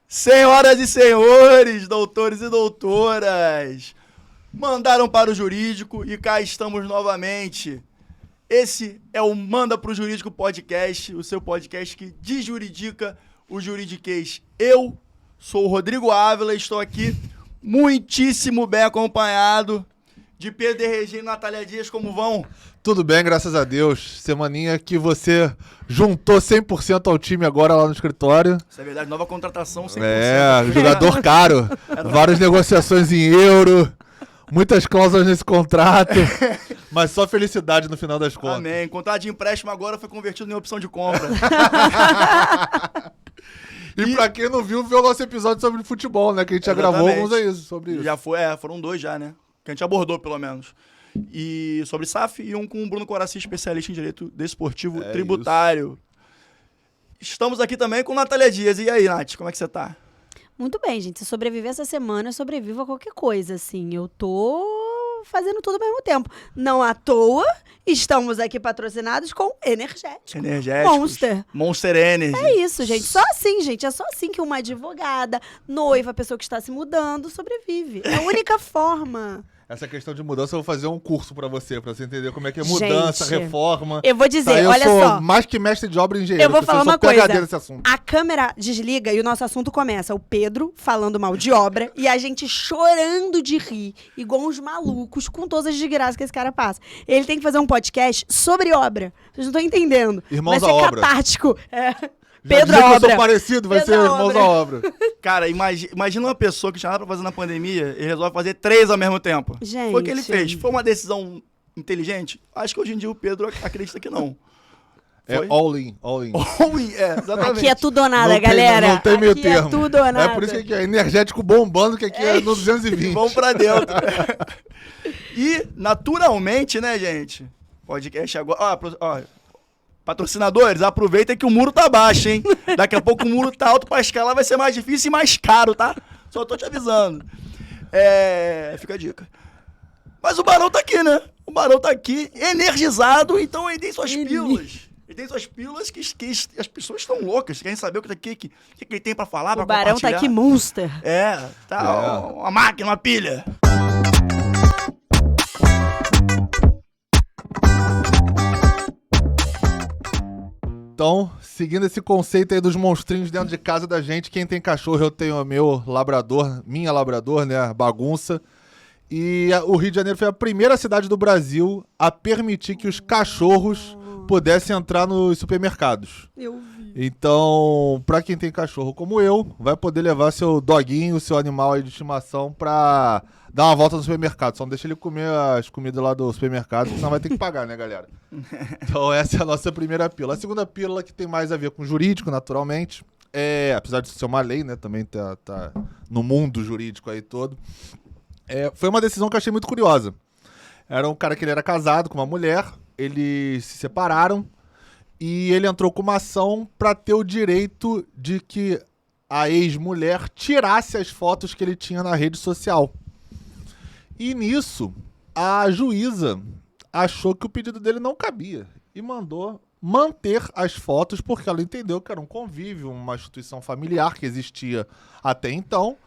Senhoras e senhores, doutores e doutoras, mandaram para o jurídico e cá estamos novamente. Esse é o Manda pro Jurídico Podcast, o seu podcast que desjuridica o juridiquês. Eu sou o Rodrigo Ávila e estou aqui muitíssimo bem acompanhado de Pedro e Regina e Natália Dias. Como vão? Tudo bem, graças a Deus. Semaninha que você juntou 100% ao time agora lá no escritório. Isso é verdade, nova contratação 100%. Jogador caro, várias negociações em euro, muitas cláusulas nesse contrato, mas só felicidade no final das contas. Amém. Contrato de empréstimo agora foi convertido em opção de compra. E pra quem não viu o nosso episódio sobre futebol, né? Que a gente já gravou alguns sobre isso. Já foi, foram 2 já, né? Que a gente abordou, pelo menos. E sobre SAF e um com o Bruno Coraci, especialista em direito desportivo tributário. Isso. Estamos aqui também com Natália Dias. E aí, Nath, como é que você tá? Muito bem, gente. Se sobreviver essa semana, eu sobrevivo a qualquer coisa, assim. Eu tô fazendo tudo ao mesmo tempo. Não à toa, estamos aqui patrocinados com Energéticos. Monster Energy. É isso, gente. Só assim, gente. É só assim que uma advogada, noiva, pessoa que está se mudando, sobrevive. É a única forma. Essa questão de mudança, eu vou fazer um curso pra você entender como é que é mudança, gente, reforma. Eu vou dizer, eu olha sou só. mais que mestre de obra e engenheiro. Eu vou falar uma coisa. Nesse assunto. A câmera desliga e o nosso assunto começa. O Pedro falando mal de obra e a gente chorando de rir, igual uns malucos, com todas as desgraças que esse cara passa. Ele tem que fazer um podcast sobre obra. Vocês não estão entendendo. Irmãos Vai ser à obra. catártico. Pedro a obra. Eu sou parecido, vai ser Irmãos à obra. Cara, imagina uma pessoa que tinha nada pra fazer na pandemia e resolve fazer 3 ao mesmo tempo. Gente. Foi o que ele fez. Foi uma decisão inteligente? Acho que hoje em dia o Pedro acredita que não. Foi? É all in. All in, exatamente. Aqui é tudo ou nada, galera. Não tem meio aqui termo. É tudo ou nada. É por isso que aqui é energético bombando, que aqui é no 220. Vamos pra dentro. E, naturalmente, né, gente? Podcast agora... Ó, patrocinadores, aproveita que o muro tá baixo, hein? Daqui a pouco o muro tá alto pra escalar, vai ser mais difícil e mais caro, tá? Só tô te avisando. Fica a dica. Mas o Barão tá aqui, né? O Barão tá aqui, energizado, então ele tem suas pílulas. Ele tem suas pílulas que as pessoas estão loucas, querem saber o que ele tem pra falar, pra compartilhar. O Barão tá aqui monster. Uma máquina, uma pilha. Então, seguindo esse conceito aí dos monstrinhos dentro de casa da gente, quem tem cachorro, eu tenho o meu labrador, minha labrador, né, bagunça. E o Rio de Janeiro foi a primeira cidade do Brasil a permitir que os cachorros pudessem entrar nos supermercados. Eu vi. Então, pra quem tem cachorro como eu, vai poder levar seu doguinho, seu animal aí de estimação pra dar uma volta no supermercado. Só não deixa ele comer as comidas lá do supermercado, senão vai ter que pagar, né, galera? Então essa é a nossa primeira pílula. A segunda pílula, que tem mais a ver com jurídico, naturalmente, apesar de ser uma lei, né, também tá no mundo jurídico aí todo, foi uma decisão que eu achei muito curiosa. Era um cara que ele era casado com uma mulher, eles se separaram e ele entrou com uma ação para ter o direito de que a ex-mulher tirasse as fotos que ele tinha na rede social. E nisso, a juíza achou que o pedido dele não cabia e mandou manter as fotos porque ela entendeu que era um convívio, uma instituição familiar que existia até então,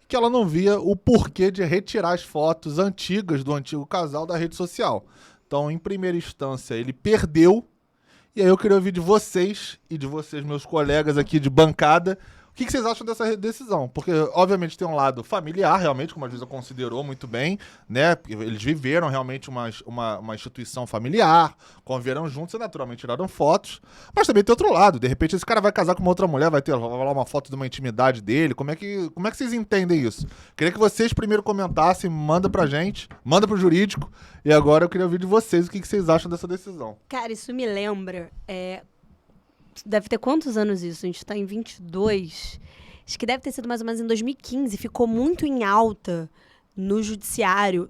que ela não via o porquê de retirar as fotos antigas do antigo casal da rede social. Então, em primeira instância, ele perdeu. E aí eu queria ouvir de vocês e de vocês, meus colegas aqui de bancada, o que vocês acham dessa decisão? Porque, obviamente, tem um lado familiar, realmente, como a juíza considerou muito bem, né? Eles viveram realmente uma instituição familiar, conviveram juntos e, naturalmente, tiraram fotos. Mas também tem outro lado. De repente, esse cara vai casar com uma outra mulher, vai lá uma foto de uma intimidade dele. Como é que vocês entendem isso? Queria que vocês primeiro comentassem, manda pra gente, manda pro jurídico. E agora eu queria ouvir de vocês o que vocês acham dessa decisão. Cara, isso me lembra... Deve ter quantos anos isso? A gente tá em 22. Acho que deve ter sido mais ou menos em 2015. Ficou muito em alta no judiciário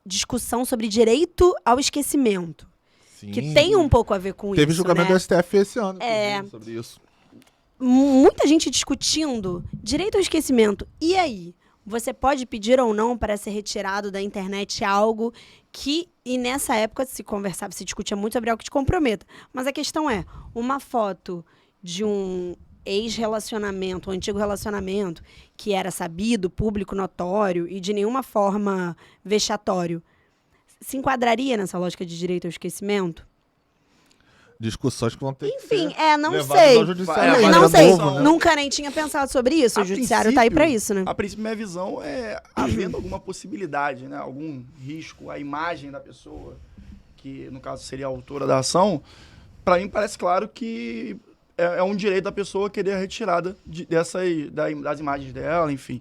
discussão sobre direito ao esquecimento. Sim. Que tem um pouco a ver com isso, Teve julgamento do STF esse ano sobre isso. Muita gente discutindo direito ao esquecimento. E aí? Você pode pedir ou não para ser retirado da internet algo que, e nessa época se conversava, se discutia muito sobre algo que te comprometa. Mas a questão é, uma foto de um ex-relacionamento, o antigo relacionamento, que era sabido, público, notório e de nenhuma forma vexatório, se enquadraria nessa lógica de direito ao esquecimento? Discussões que vão ter Enfim, que ser não levadas sei. ao judiciário. É, Não mas sei. novo, né? Nunca nem tinha pensado sobre isso. O A judiciário tá aí pra isso, né? A princípio, minha visão é havendo alguma possibilidade, né? Algum risco, a imagem da pessoa, que no caso seria a autora da ação, para mim parece claro que é um direito da pessoa querer a retirada das imagens dela, enfim.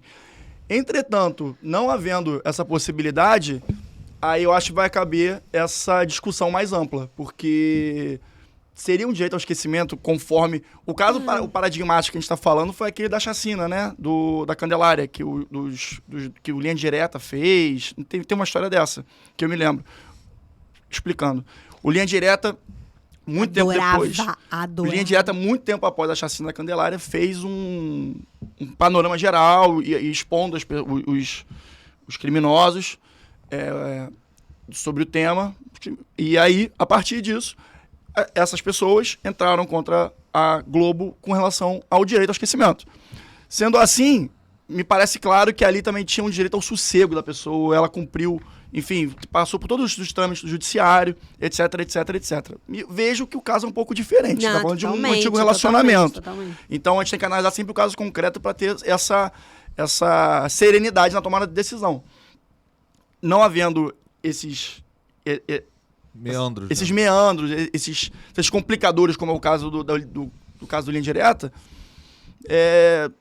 Entretanto, não havendo essa possibilidade, aí eu acho que vai caber essa discussão mais ampla, porque seria um direito ao esquecimento conforme... O caso o paradigmático que a gente está falando foi aquele da chacina, né? Da Candelária, que o Linha Direta fez. Tem uma história dessa, que eu me lembro. Explicando. O Linha Direta, muito tempo depois... O Linha Direta, muito tempo após a chacina da Candelária, fez um panorama geral e expondo os criminosos sobre o tema. E aí, a partir disso, essas pessoas entraram contra a Globo com relação ao direito ao esquecimento. Sendo assim, me parece claro que ali também tinha um direito ao sossego da pessoa, ela cumpriu, enfim, passou por todos os trâmites do judiciário, etc, etc, etc. E vejo que o caso é um pouco diferente, está falando de um antigo relacionamento. Totalmente. Então a gente tem que analisar sempre o caso concreto para ter essa serenidade na tomada de decisão. Não havendo esses Meandros. esses né? meandros, esses complicadores, como é o caso do caso do Linha Direta,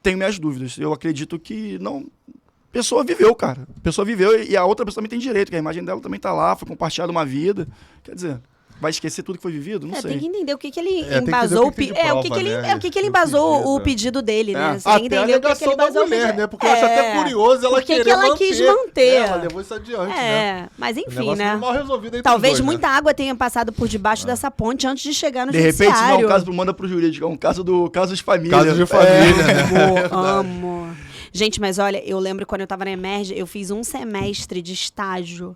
tenho minhas dúvidas. Eu acredito que não... A pessoa viveu, cara. A pessoa viveu e a outra pessoa também tem direito, que a imagem dela também tá lá, foi compartilhada uma vida. Quer dizer, vai esquecer tudo que foi vivido? Não sei. Tem que entender o que ele tem que embasou, entender o que tem de o que prova, né? ele embasou Pedido, o pedido dele, né? Você tem que Até a entender o que ele alegação da embasou o mulher, pedido. né? Porque eu acho até curioso ela Por que querer que ela manter. quis manter? Ela levou isso adiante, né? Mas O enfim, negócio né? foi mal resolvido entre Talvez os dois, muita né? água tenha passado por debaixo dessa ponte antes de chegar no De repente, não é judiciário. um caso manda pro jurídico, é um caso de família. Casos de família, né? Amo. Gente, mas olha, eu lembro quando eu tava na Emerge, eu fiz um semestre de estágio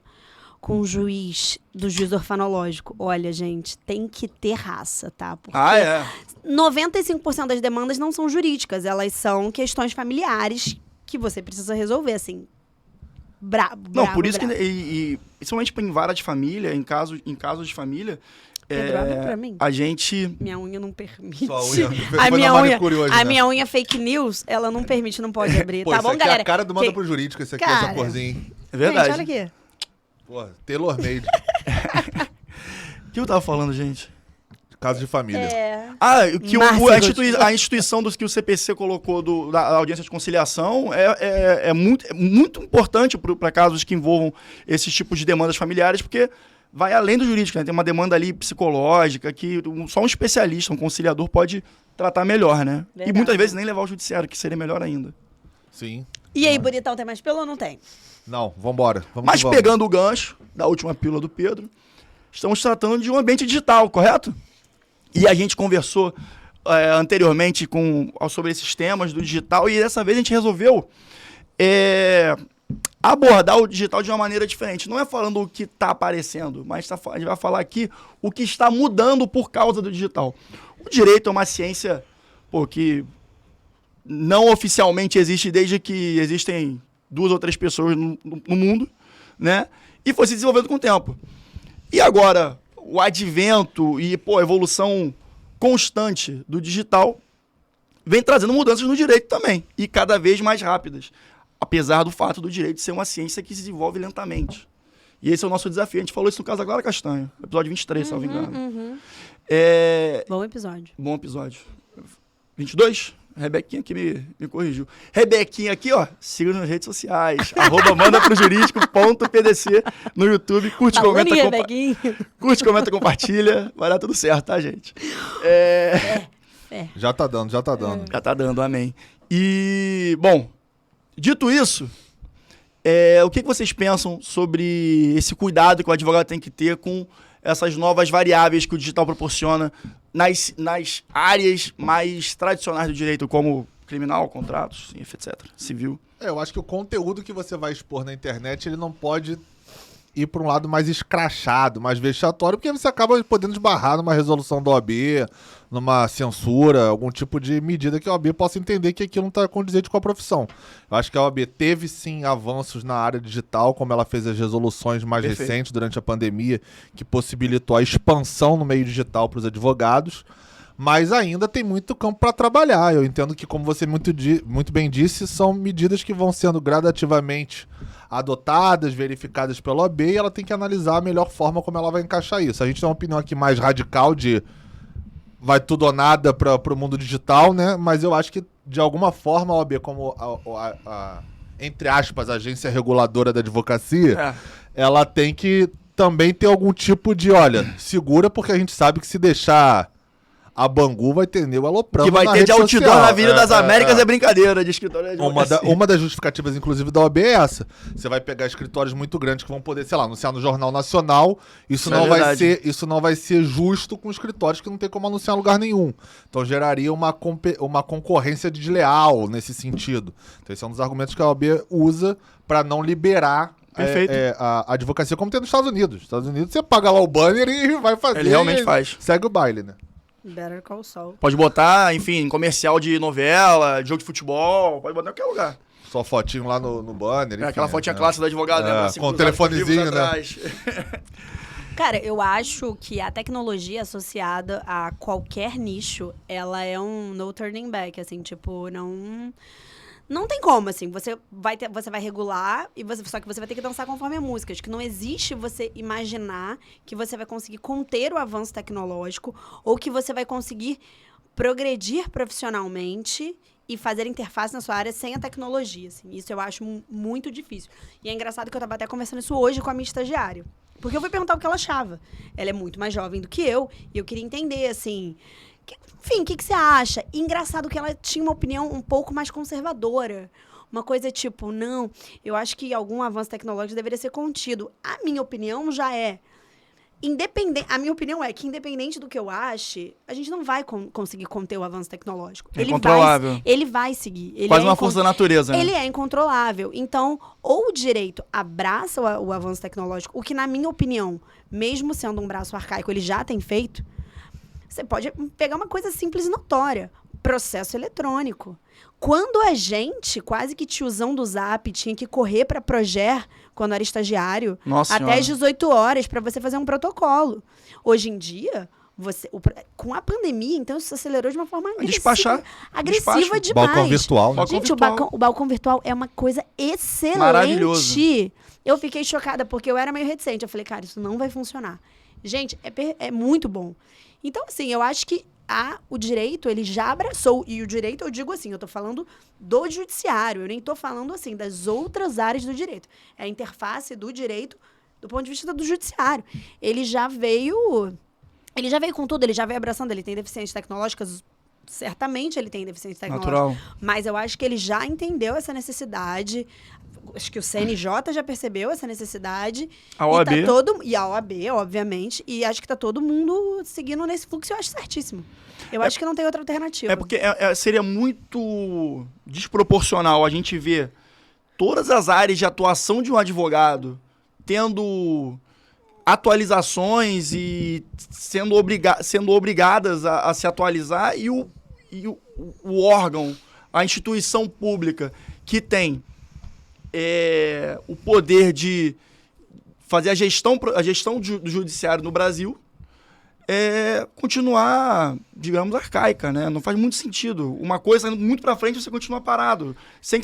com o juiz orfanológico. Olha, gente, tem que ter raça, tá? Porque 95% das demandas não são jurídicas, elas são questões familiares que você precisa resolver, assim. Não, por isso que, principalmente em vara de família, em casos de família, Pedro, abre pra mim. a gente... Minha unha não permite. Sua unha. A minha unha fake news, ela não permite, não pode abrir. Pô, Tá isso bom, aqui galera? é a cara do Manda pro Jurídico, esse aqui, Cara, essa corzinha. É verdade. Gente, olha aqui. Pô, Taylor Made. O que eu tava falando, gente? Caso de família. Que a instituição que o CPC colocou da audiência de conciliação é muito importante para casos que envolvam esses tipos de demandas familiares, porque vai além do jurídico, né? Tem uma demanda ali psicológica que só um especialista, um conciliador pode tratar melhor, né? Verdade. E muitas vezes nem levar ao judiciário, que seria melhor ainda. Sim. E aí, bonitão, tem mais pelo ou não tem? Não, vambora. Mas pegando o gancho da última pílula do Pedro, estamos tratando de um ambiente digital, correto? E a gente conversou anteriormente sobre esses temas do digital e dessa vez a gente resolveu abordar o digital de uma maneira diferente. Não é falando o que está aparecendo, mas a gente vai falar aqui o que está mudando por causa do digital. O direito é uma ciência que não oficialmente existe desde que existem 2 ou 3 pessoas no mundo, né? E foi se desenvolvendo com o tempo. E agora, o advento e a evolução constante do digital vem trazendo mudanças no direito também, e cada vez mais rápidas, apesar do fato do direito ser uma ciência que se desenvolve lentamente. E esse é o nosso desafio. A gente falou isso no caso da Clara Castanho, episódio 23, se não me engano. Bom episódio. Bom episódio. 22? Rebequinha aqui me corrigiu. Rebequinha aqui, ó, siga nas redes sociais. @mandaprojurídico.pdc no YouTube. Curte, comenta, compartilha. Vai dar tudo certo, tá, gente? Já tá dando. Já tá dando, amém. E, bom, dito isso, o que vocês pensam sobre esse cuidado que o advogado tem que ter com essas novas variáveis que o digital proporciona nas áreas mais tradicionais do direito, como criminal, contratos, etc., civil? Eu acho que o conteúdo que você vai expor na internet, ele não pode ir para um lado mais escrachado, mais vexatório, porque você acaba podendo esbarrar numa resolução da OAB, numa censura, algum tipo de medida que a OAB possa entender que aquilo não está condizente com a profissão. Eu acho que a OAB teve sim avanços na área digital, como ela fez as resoluções mais recentes durante a pandemia, que possibilitou a expansão no meio digital para os advogados, mas ainda tem muito campo para trabalhar. Eu entendo que, como você muito bem disse, são medidas que vão sendo gradativamente adotadas, verificadas pela OAB, e ela tem que analisar a melhor forma como ela vai encaixar isso. A gente tem uma opinião aqui mais radical de vai tudo ou nada para o mundo digital, né? Mas eu acho que, de alguma forma, a OAB, como entre aspas, agência reguladora da advocacia, ela tem que também ter algum tipo de, olha, segura, porque a gente sabe que se deixar a Bangu vai ter nego aloprando. Que vai ter de outdoor na Avenida das Américas é brincadeira de escritório de advocacia. Uma das justificativas, inclusive, da OAB é essa. Você vai pegar escritórios muito grandes que vão poder, sei lá, anunciar no Jornal Nacional. Isso não vai ser justo com escritórios que não tem como anunciar em lugar nenhum. Então geraria uma concorrência desleal nesse sentido. Então esse é um dos argumentos que a OAB usa para não liberar a advocacia, como tem nos Estados Unidos. Nos Estados Unidos você paga lá o banner e vai fazer. Ele realmente faz. Segue o baile, né? Better Call Saul. Pode botar, enfim, comercial de novela, de jogo de futebol, pode botar em qualquer lugar. Só fotinho lá no banner. Enfim, aquela fotinha clássica do advogado, né? Assim, com o telefonezinho, né? Cara, eu acho que a tecnologia associada a qualquer nicho, ela é um no turning back, assim, tipo, não tem como, assim, você vai regular, só que você vai ter que dançar conforme a música. Acho que não existe você imaginar que você vai conseguir conter o avanço tecnológico ou que você vai conseguir progredir profissionalmente e fazer interface na sua área sem a tecnologia, assim. Isso eu acho muito difícil. E é engraçado que eu estava até conversando isso hoje com a minha estagiária. Porque eu fui perguntar o que ela achava. Ela é muito mais jovem do que eu e eu queria entender, assim... Enfim, o que você acha? E engraçado que ela tinha uma opinião um pouco mais conservadora. Uma coisa tipo, não, eu acho que algum avanço tecnológico deveria ser contido. A minha opinião já é... A minha opinião é que, independente do que eu ache, a gente não vai conseguir conter o avanço tecnológico. É incontrolável. Ele vai seguir. Quase uma força da natureza, né? Ele é incontrolável. Então, ou o direito abraça o avanço tecnológico, o que, na minha opinião, mesmo sendo um braço arcaico, ele já tem feito. Você pode pegar uma coisa simples e notória. Processo eletrônico. Quando a gente, quase que tiozão do Zap, tinha que correr para Proger, quando era estagiário, até às 18 horas, para você fazer um protocolo. Hoje em dia, com a pandemia, então, isso acelerou de uma forma agressiva demais. Balcão virtual, né? Gente, o balcão virtual é uma coisa excelente. Maravilhoso. Eu fiquei chocada, porque eu era meio reticente. Eu falei, cara, isso não vai funcionar. Gente, é muito bom. Então, assim, eu acho que o direito, ele já abraçou. E o direito, eu digo assim, eu tô falando do judiciário. Eu nem tô falando, assim, das outras áreas do direito. É a interface do direito do ponto de vista do judiciário. Ele já veio com tudo, ele já veio abraçando. Ele tem deficiências tecnológicas, certamente ele tem deficiência tecnológica. Natural. Mas eu acho que ele já entendeu essa necessidade. Acho que o CNJ já percebeu essa necessidade. A OAB. E a OAB, obviamente. E acho que tá todo mundo seguindo nesse fluxo. Eu acho certíssimo. Eu acho que não tem outra alternativa. É porque seria muito desproporcional a gente ver todas as áreas de atuação de um advogado tendo atualizações e sendo obrigadas a se atualizar e o órgão, a instituição pública que tem o poder de fazer a gestão do judiciário no Brasil continuar, digamos, arcaica, né? Não faz muito sentido. Uma coisa indo muito para frente, você continua parado, sem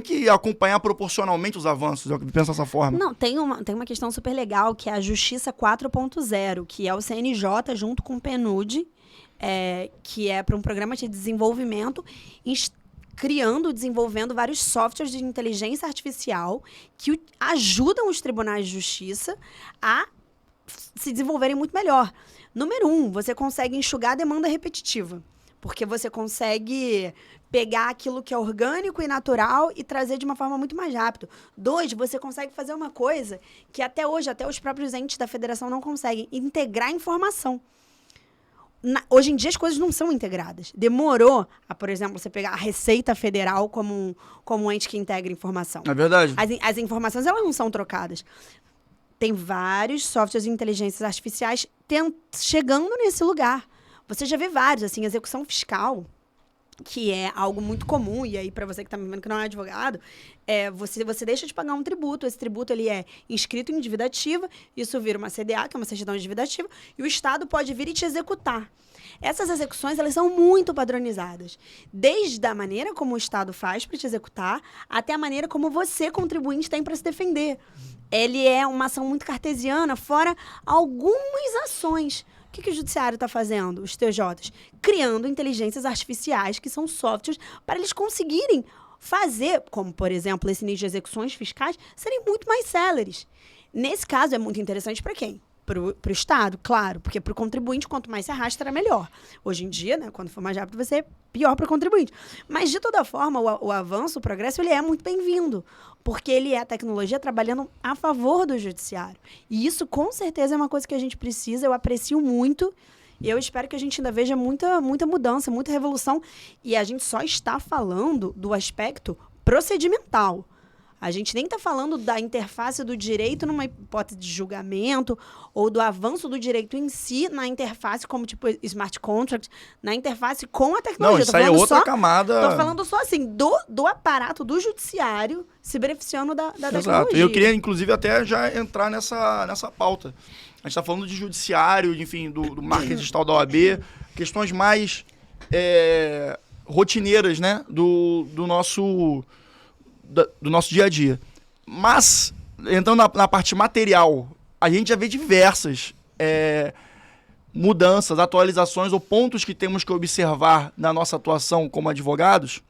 que acompanhar proporcionalmente os avanços. Eu penso dessa forma. Não, tem uma questão super legal, que é a Justiça 4.0, que é o CNJ junto com o PNUD, que é para um programa de desenvolvimento, desenvolvendo vários softwares de inteligência artificial que ajudam os tribunais de justiça a se desenvolverem muito melhor. Número 1, você consegue enxugar a demanda repetitiva, porque você consegue pegar aquilo que é orgânico e natural e trazer de uma forma muito mais rápida. 2, você consegue fazer uma coisa que até hoje, até os próprios entes da federação não conseguem, integrar informação. Hoje em dia as coisas não são integradas. Demorou por exemplo, você pegar a Receita Federal como um ente que integra informação. É verdade. As informações, elas não são trocadas. tem vários softwares de inteligências artificiais chegando nesse lugar. Você já vê vários, assim, execução fiscal, que é algo muito comum, e aí para você que está me vendo que não é advogado, você deixa de pagar um tributo, esse tributo ele é inscrito em dívida ativa, isso vira uma CDA, que é uma certidão de dívida ativa, e o Estado pode vir e te executar. Essas execuções, elas são muito padronizadas, desde a maneira como o Estado faz para te executar, até a maneira como você, contribuinte, tem para se defender. Ele é uma ação muito cartesiana, fora algumas ações. O que o judiciário está fazendo, os TJs? Criando inteligências artificiais, que são softwares, para eles conseguirem fazer, como, por exemplo, esse nicho de execuções fiscais, serem muito mais céleres. Nesse caso, é muito interessante para quem? Para o Estado, claro, porque para o contribuinte, quanto mais se arrasta, era melhor. Hoje em dia, né, quando for mais rápido, vai ser pior para o contribuinte. Mas, de toda forma, o avanço, o progresso, ele é muito bem-vindo, porque ele é a tecnologia trabalhando a favor do judiciário. E isso, com certeza, é uma coisa que a gente precisa, eu aprecio muito, e eu espero que a gente ainda veja muita mudança, muita revolução. E a gente só está falando do aspecto procedimental. A gente nem está falando da interface do direito numa hipótese de julgamento ou do avanço do direito em si na interface, como tipo smart contract, na interface com a tecnologia. Não, isso aí é outra camada. Estou falando só assim, do aparato do judiciário se beneficiando da Exato. tecnologia. Eu queria, inclusive, até já entrar nessa pauta. A gente está falando de judiciário, enfim, do marketing digital da OAB, questões mais rotineiras, né, do nosso dia a dia. Mas, entrando na parte material, a gente já vê diversas mudanças, atualizações ou pontos que temos que observar na nossa atuação como advogados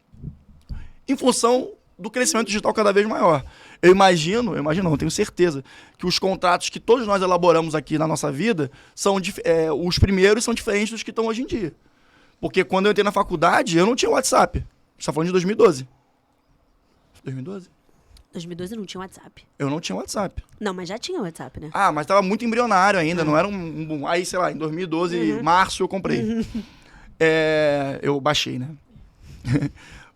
em função do crescimento digital cada vez maior. Eu imagino não, tenho certeza, que os contratos que todos nós elaboramos aqui na nossa vida, os primeiros são diferentes dos que estão hoje em dia. Porque quando eu entrei na faculdade, eu não tinha WhatsApp. A gente está falando de 2012. 2012? 2012 não tinha WhatsApp. Eu não tinha WhatsApp. Não, mas já tinha WhatsApp, né? Ah, mas tava muito embrionário ainda, não era um... Aí, sei lá, em 2012, março, eu comprei. Eu baixei, né?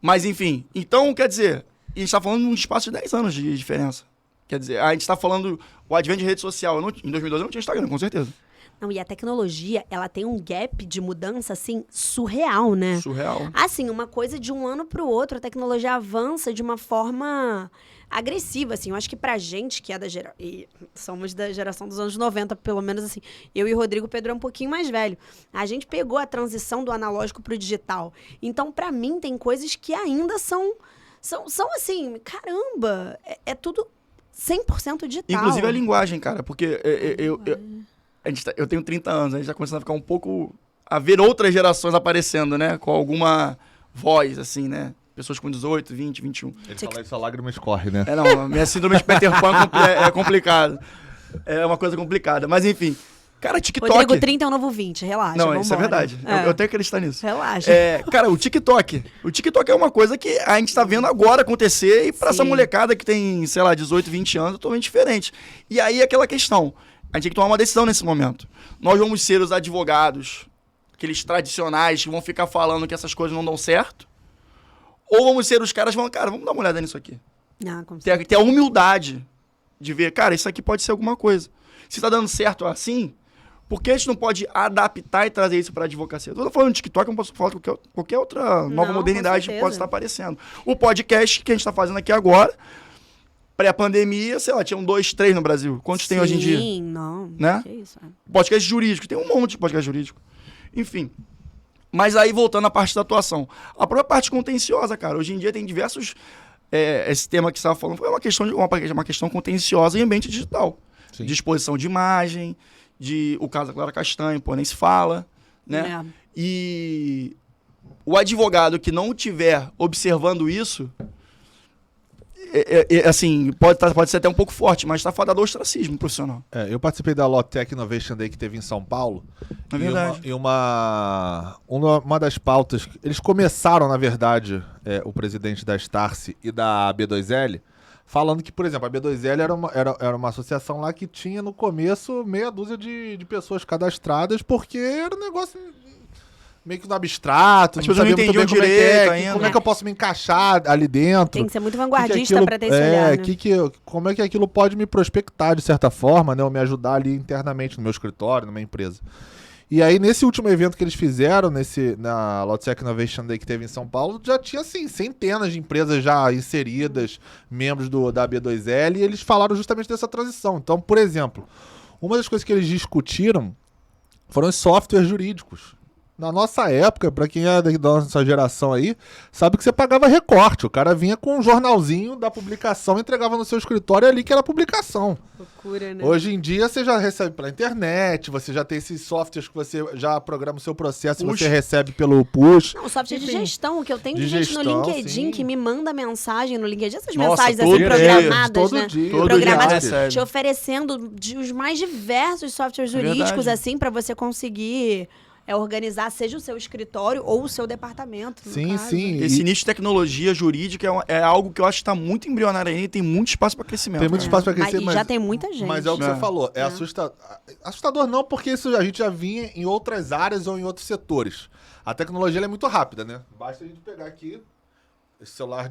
Mas, enfim. Então, quer dizer, a gente tá falando de um espaço de 10 anos de diferença. Quer dizer, a gente tá falando o advento de rede social. Em 2012 eu não tinha Instagram, com certeza. Não, e a tecnologia, ela tem um gap de mudança, assim, surreal, né? Surreal. Assim, uma coisa de um ano para o outro, a tecnologia avança de uma forma agressiva, assim. Eu acho que pra gente, que é e somos da geração dos anos 90, pelo menos, assim, eu e o Rodrigo Pedro é um pouquinho mais velho. A gente pegou a transição do analógico pro digital. Então, pra mim, tem coisas que ainda são assim, caramba, é tudo 100% digital. Inclusive a linguagem, cara, porque eu tenho 30 anos, a gente tá começando a ficar um pouco... a ver outras gerações aparecendo, né? Com alguma voz, assim, né? Pessoas com 18, 20, 21. Ele fala isso, a lágrima escorre, né? Não, a minha síndrome de Peter Pan é complicado. É uma coisa complicada. Mas, enfim. Cara, TikTok... Rodrigo, 30 é o novo 20, relaxa, Não, vambora. isso é verdade. Eu tenho que acreditar nisso. Relaxa. Cara, o TikTok. O TikTok é uma coisa que a gente tá vendo agora acontecer e pra essa molecada que tem, sei lá, 18, 20 anos, é totalmente diferente. E aí, aquela questão. A gente tem que tomar uma decisão nesse momento. Nós vamos ser os advogados, aqueles tradicionais que vão ficar falando que essas coisas não dão certo? Ou vamos ser os caras que vão, cara, vamos dar uma olhada nisso aqui. Ter a humildade de ver, cara, isso aqui pode ser alguma coisa. Se tá dando certo assim, por que a gente não pode adaptar e trazer isso pra advocacia? Eu tô falando de TikTok, eu não posso falar de qualquer outra nova modernidade que pode estar aparecendo. O podcast que a gente tá fazendo aqui agora, pré-pandemia, sei lá, tinham 2, 3 no Brasil. Quantos tem hoje em dia? Sim, não. Né? Que isso, Podcast jurídico, tem um monte de podcast jurídico. Enfim. Mas aí, voltando à parte da atuação. A própria parte contenciosa, cara. Hoje em dia tem diversos... esse tema que você estava falando foi uma questão contenciosa em ambiente digital. Sim. De exposição de imagem, o caso da Clara Castanho, pô, nem se fala, né? E o advogado que não estiver observando isso... assim, pode ser até um pouco forte, mas está fadado ao ostracismo profissional. Eu participei da Lotec Innovation Day que teve em São Paulo. É verdade. E uma das pautas... Eles começaram, na verdade, o presidente da Starce e da B2L, falando que, por exemplo, a B2L era uma associação lá que tinha, no começo, meia dúzia de pessoas cadastradas, porque era um negócio... meio que no abstrato, As não pessoas sabia não muito bem entendiam como é que direito é, ainda. como é que eu posso me encaixar ali dentro. Tem que ser muito que vanguardista aquilo- pra ter esse olhar, né? como é que aquilo pode me prospectar de certa forma, né? Ou me ajudar ali internamente no meu escritório, numa empresa. E aí, nesse último evento que eles fizeram, na Lotsec Innovation Day que teve em São Paulo, já tinha, assim, centenas de empresas já inseridas, membros da B2L, e eles falaram justamente dessa transição. Então, por exemplo, uma das coisas que eles discutiram foram os softwares jurídicos. Na nossa época, pra quem é da nossa geração aí, sabe que você pagava recorte. O cara vinha com um jornalzinho da publicação e entregava no seu escritório ali que era a publicação. Loucura, né? Hoje em dia você já recebe pela internet, você já tem esses softwares que você já programa o seu processo e você recebe pelo push. Não, software de Enfim, gestão, que eu tenho de de gente gestão, no LinkedIn sim. que me manda mensagem no LinkedIn, essas Nossa, mensagens todo assim dia, programadas, todo né? dia. Todo Programadas, dia, recebe. te oferecendo os mais diversos softwares jurídicos, Verdade. assim, pra você conseguir organizar, seja o seu escritório ou o seu departamento. no Sim, caso. sim. Esse E nicho de tecnologia jurídica é algo que eu acho que está muito embrionário ainda e tem muito espaço para crescimento. tem muito espaço para crescer, E já tem muita gente. Mas é o que É. você falou, é É. assustador não, porque isso a gente já vinha em outras áreas ou em outros setores. A tecnologia ela é muito rápida, né? Basta a gente pegar aqui esse celular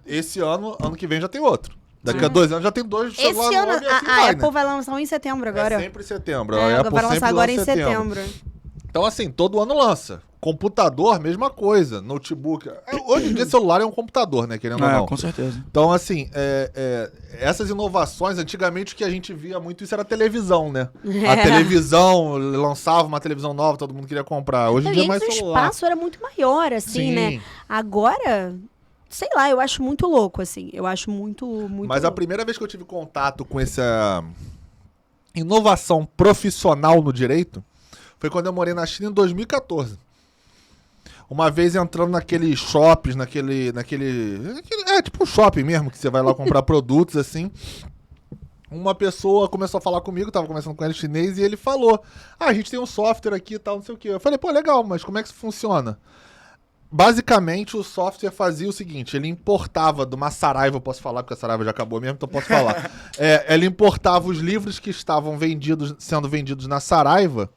esse ano que vem já tem outro. Daqui a 2 anos já tem 2 Esse celulares ano, novos e assim a vai, Apple né? vai lançar um em setembro agora. É sempre em setembro. É, a Apple vai lançar sempre agora em lança setembro. Então, assim, todo ano lança. Computador, mesma coisa. Notebook. Hoje em dia, celular é um computador, né? Querendo ou não. Com certeza. Então, assim, essas inovações, antigamente o que a gente via muito isso era a televisão, né? A televisão, lançava uma televisão nova, todo mundo queria comprar. Hoje em dia é mais o celular. espaço era muito maior, assim, Sim. né? Agora, sei lá, eu acho muito louco, assim. Eu acho muito Mas a louco. primeira vez que eu tive contato com essa inovação profissional no direito foi quando eu morei na China em 2014. Uma vez entrando naqueles shoppings, tipo um shopping mesmo, que você vai lá comprar produtos, assim. Uma pessoa começou a falar comigo, tava conversando com ele chinês, e ele falou, a gente tem um software aqui e tal, não sei o quê. Eu falei, pô, legal, mas como é que isso funciona? Basicamente, o software fazia o seguinte, ele importava de uma Saraiva, eu posso falar, porque a Saraiva já acabou mesmo, então eu posso falar. Ele importava os livros que estavam sendo vendidos na Saraiva,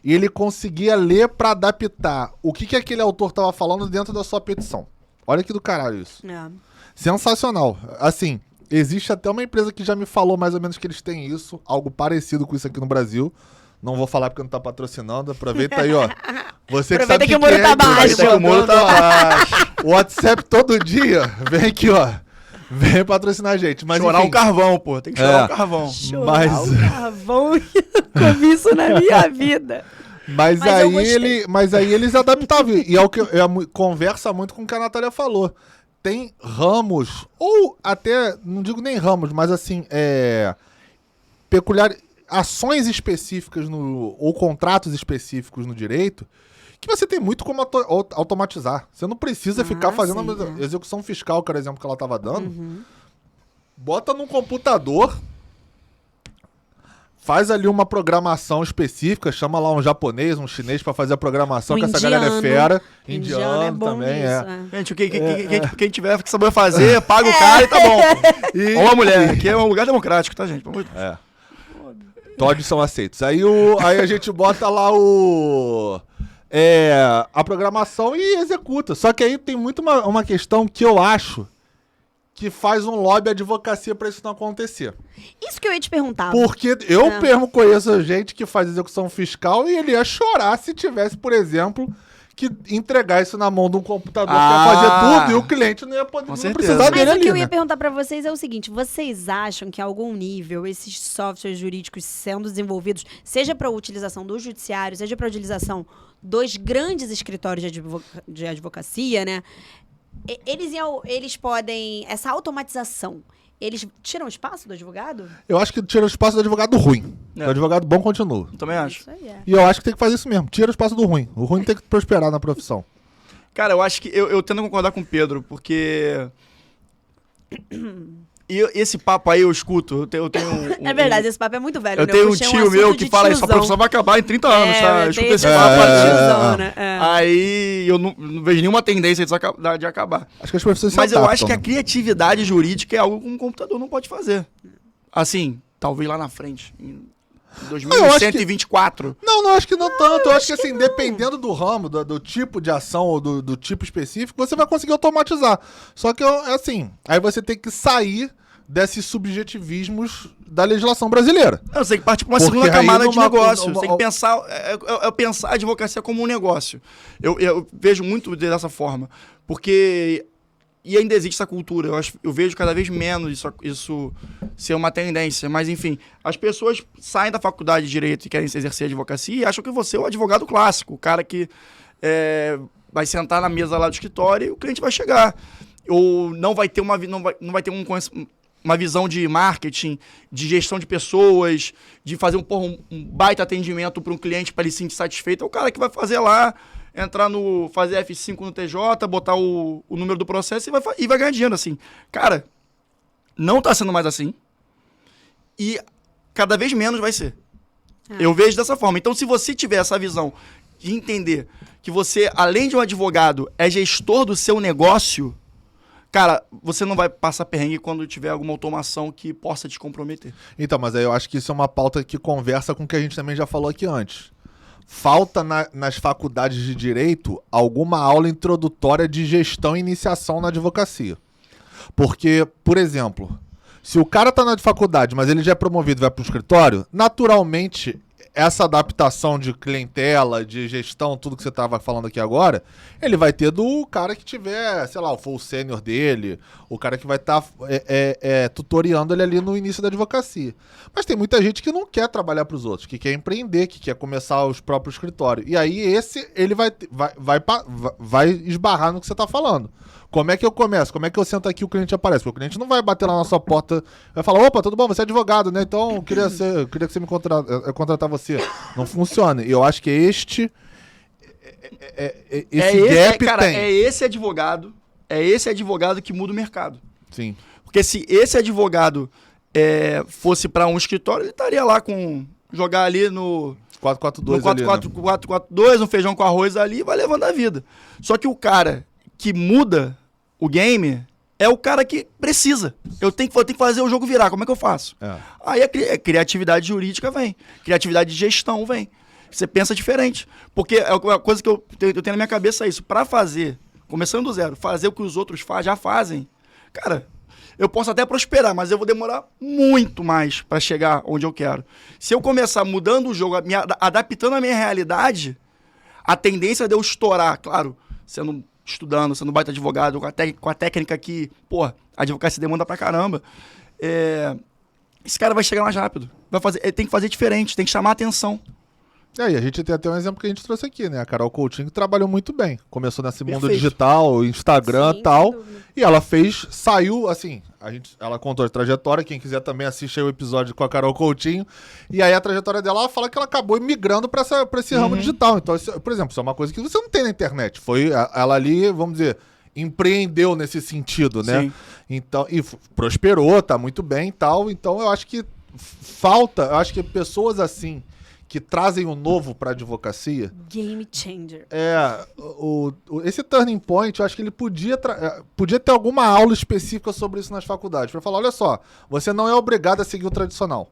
e ele conseguia ler para adaptar o que aquele autor estava falando dentro da sua petição. Olha que do caralho isso. É. Sensacional. Assim, existe até uma empresa que já me falou mais ou menos que eles têm isso, algo parecido com isso aqui no Brasil. Não vou falar porque não tá patrocinando. Aproveita aí, ó. Você que Aproveita sabe que o muro tá baixo. Aproveita que o muro tá baixo. WhatsApp todo dia. Vem aqui, ó. Vem patrocinar a gente. Mas, Chorar enfim, um carvão, pô. Tem que chorar um carvão. Mas- O carvão, comi isso na minha vida. Mas eu gostei. aí eles adaptavam. E é o que conversa muito com o que a Natália falou. Tem ramos, ou até, não digo nem ramos, mas assim, ações específicas ou contratos específicos no direito que você tem muito como automatizar. Você não precisa ficar fazendo sim, a execução fiscal, que era o exemplo que ela estava dando. Bota num computador, faz ali uma programação específica, chama lá um japonês, um chinês pra fazer a programação, que essa galera é fera. Indiano é bom também, nisso, Gente, quem tiver que saber fazer, paga o cara e tá bom. Pô. Ou uma mulher, que é um lugar democrático, tá, gente? Pelo amor de Deus. Todos são aceitos. Aí a gente bota lá a programação e executa. Só que aí tem muito uma questão que eu acho que faz um lobby à advocacia pra isso não acontecer. Isso que eu ia te perguntar. Porque eu mesmo conheço gente que faz execução fiscal e ele ia chorar se tivesse, por exemplo, que entregar isso na mão de um computador que ia fazer tudo e o cliente não ia poder, não ia certeza. precisar Mas dele o ali, que eu né? ia perguntar pra vocês é o seguinte: vocês acham que a algum nível esses softwares jurídicos sendo desenvolvidos, seja para utilização do judiciário, seja para utilização dos grandes escritórios de advocacia, né? Eles podem, essa automatização, eles tiram espaço do advogado? Eu acho que tira o espaço do advogado ruim. É. O advogado bom continua. Eu também acho. Isso aí é. E eu acho que tem que fazer isso mesmo. Tira o espaço do ruim. O ruim tem que prosperar na profissão. Cara, eu acho que eu tendo a concordar com o Pedro, porque. E esse papo aí eu escuto. Eu tenho É verdade, esse papo é muito velho, Eu né? tenho um puxei tio assunto meu de que fala isso, a tiozão. profissão vai acabar em 30 anos, tá? Eu escuto tem esse esse papo papo de aí. tiozão, né? É. Aí eu não vejo nenhuma tendência de acabar. Acho que as profissões se Mas eu adaptam, acho que a né? criatividade jurídica é algo que um computador não pode fazer. Assim, talvez lá na frente. 2124. Não, acho que não tanto. Eu acho que assim, dependendo do ramo, do tipo de ação ou do tipo específico, você vai conseguir automatizar. Só que, assim, aí você tem que sair desses subjetivismos da legislação brasileira. Você tem que partir para uma Porque segunda aí camada de numa- negócio. numa- Você tem que pensar, pensar a advocacia como um negócio. Eu vejo muito dessa forma. Porque... E ainda existe essa cultura. Eu vejo cada vez menos isso ser uma tendência. Mas, enfim, as pessoas saem da faculdade de Direito e querem exercer a advocacia e acham que você é o advogado clássico. O cara que vai sentar na mesa lá do escritório e o cliente vai chegar. Ou não vai ter uma visão de marketing, de gestão de pessoas, de fazer um baita atendimento para um cliente para ele se sentir satisfeito. É o cara que vai fazer lá, fazer F5 no TJ, botar o número do processo e vai ganhar dinheiro, assim. Cara, não tá sendo mais assim. E cada vez menos vai ser. Eu vejo dessa forma. Então, se você tiver essa visão de entender que você, além de um advogado, é gestor do seu negócio, cara, você não vai passar perrengue quando tiver alguma automação que possa te comprometer. Então, mas aí eu acho que isso é uma pauta que conversa com o que a gente também já falou aqui antes. Falta nas faculdades de Direito alguma aula introdutória de gestão e iniciação na advocacia. Porque, por exemplo, se o cara tá na faculdade, mas ele já é promovido e vai pro escritório, naturalmente essa adaptação de clientela, de gestão, tudo que você tava falando aqui agora, ele vai ter do cara que tiver, sei lá, for o sênior dele, o cara que vai estar tutoriando ele ali no início da advocacia. Mas tem muita gente que não quer trabalhar para os outros, que quer empreender, que quer começar os próprios escritórios. E aí ele vai esbarrar no que você tá falando. Como é que eu começo? Como é que eu sento aqui e o cliente aparece? Porque o cliente não vai bater lá na sua porta e vai falar, opa, tudo bom, você é advogado, né? Então eu queria que você me contratar você. Não funciona. E eu acho que esse gap tem. É esse advogado que muda o mercado. Sim. Porque se esse advogado fosse para um escritório, ele estaria lá jogar ali no 442 no ali, né? 442, um feijão com arroz ali, vai levando a vida. Só que o cara que muda o game é o cara que precisa. Eu tenho que fazer o jogo virar. Como é que eu faço? Aí a criatividade jurídica vem. Criatividade de gestão vem. Você pensa diferente. Porque é uma coisa que eu tenho na minha cabeça é isso. Para fazer, começando do zero, fazer o que os outros já fazem, cara, eu posso até prosperar, mas eu vou demorar muito mais para chegar onde eu quero. Se eu começar mudando o jogo, adaptando a minha realidade, a tendência de eu estourar, claro, estudando, sendo baita advogado, com a técnica que, a advocacia demanda pra caramba, esse cara vai chegar mais rápido. Ele tem que fazer diferente, tem que chamar a atenção. E a gente tem até um exemplo que a gente trouxe aqui, né? A Carol Coutinho trabalhou muito bem. Começou nesse mundo Perfeito. Digital, Instagram e tal. Sem dúvida. E ela saiu, assim, ela contou a trajetória. Quem quiser também assiste aí o episódio com a Carol Coutinho. E aí a trajetória dela, ela fala que ela acabou migrando pra esse ramo digital. Então, por exemplo, isso é uma coisa que você não tem na internet. Ela ali, vamos dizer, empreendeu nesse sentido, né? Sim. Então, e prosperou, tá muito bem e tal. Então, eu acho que pessoas assim, que trazem o novo para a advocacia. Game changer. Esse turning point, eu acho que ele podia ter alguma aula específica sobre isso nas faculdades. Para falar, olha só, você não é obrigado a seguir o tradicional.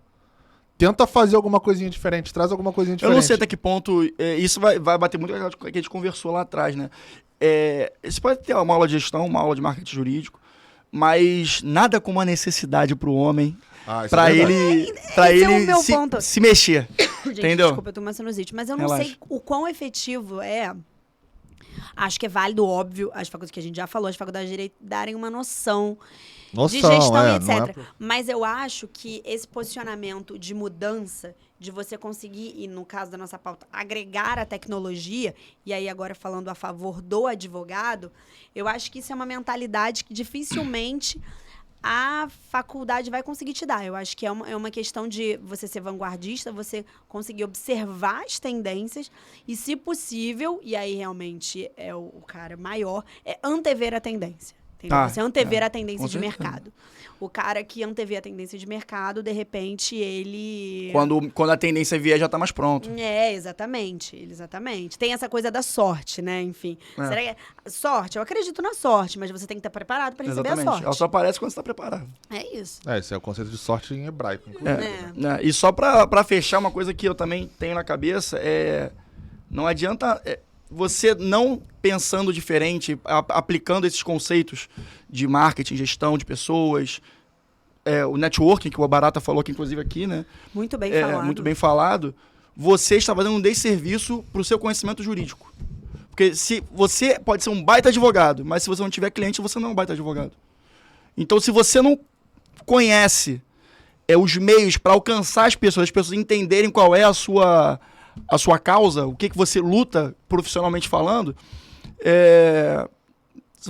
Tenta fazer alguma coisinha diferente, traz alguma coisinha diferente. Eu não sei até que ponto isso vai bater muito com o que a gente conversou lá atrás, né? Você pode ter uma aula de gestão, uma aula de marketing jurídico, mas nada como a necessidade para o homem, para ele se mexer. Gente, entendeu? Desculpa, eu tô uma sinusite, mas eu não Relaxa. sei o quão efetivo é. Acho que é válido, óbvio, as faculdades que a gente já falou, as faculdades de Direito darem uma noção de gestão e etc. Mas eu acho que esse posicionamento de mudança, de você conseguir, e no caso da nossa pauta, agregar a tecnologia, e aí agora falando a favor do advogado, eu acho que isso é uma mentalidade que dificilmente a faculdade vai conseguir te dar. Eu acho que é uma questão de você ser vanguardista, você conseguir observar as tendências e, se possível, e aí realmente é o cara maior, é antever a tendência. entendeu? Ah, Você antever é, a tendência com de certeza. mercado. O cara que antevê a tendência de mercado, de repente, ele... Quando a tendência vier, já tá mais pronto. Exatamente. Tem essa coisa da sorte, né? Enfim. É. Será que sorte? Eu acredito na sorte, mas você tem que estar preparado para receber a Exatamente. sorte. Ela só aparece quando você tá preparado. É isso. Esse é o conceito de sorte em hebraico. Né? E só pra fechar, uma coisa que eu também tenho na cabeça é... Não adianta você não pensando diferente, aplicando esses conceitos de marketing, gestão de pessoas, o networking, que o Barata falou aqui, inclusive aqui, né? Muito bem falado. Muito bem falado. Você está fazendo um desserviço pro seu conhecimento jurídico. Porque se você pode ser um baita advogado, mas se você não tiver cliente, você não é um baita advogado. Então, se você não conhece os meios para alcançar as pessoas entenderem qual é a sua causa, o que você luta profissionalmente falando, você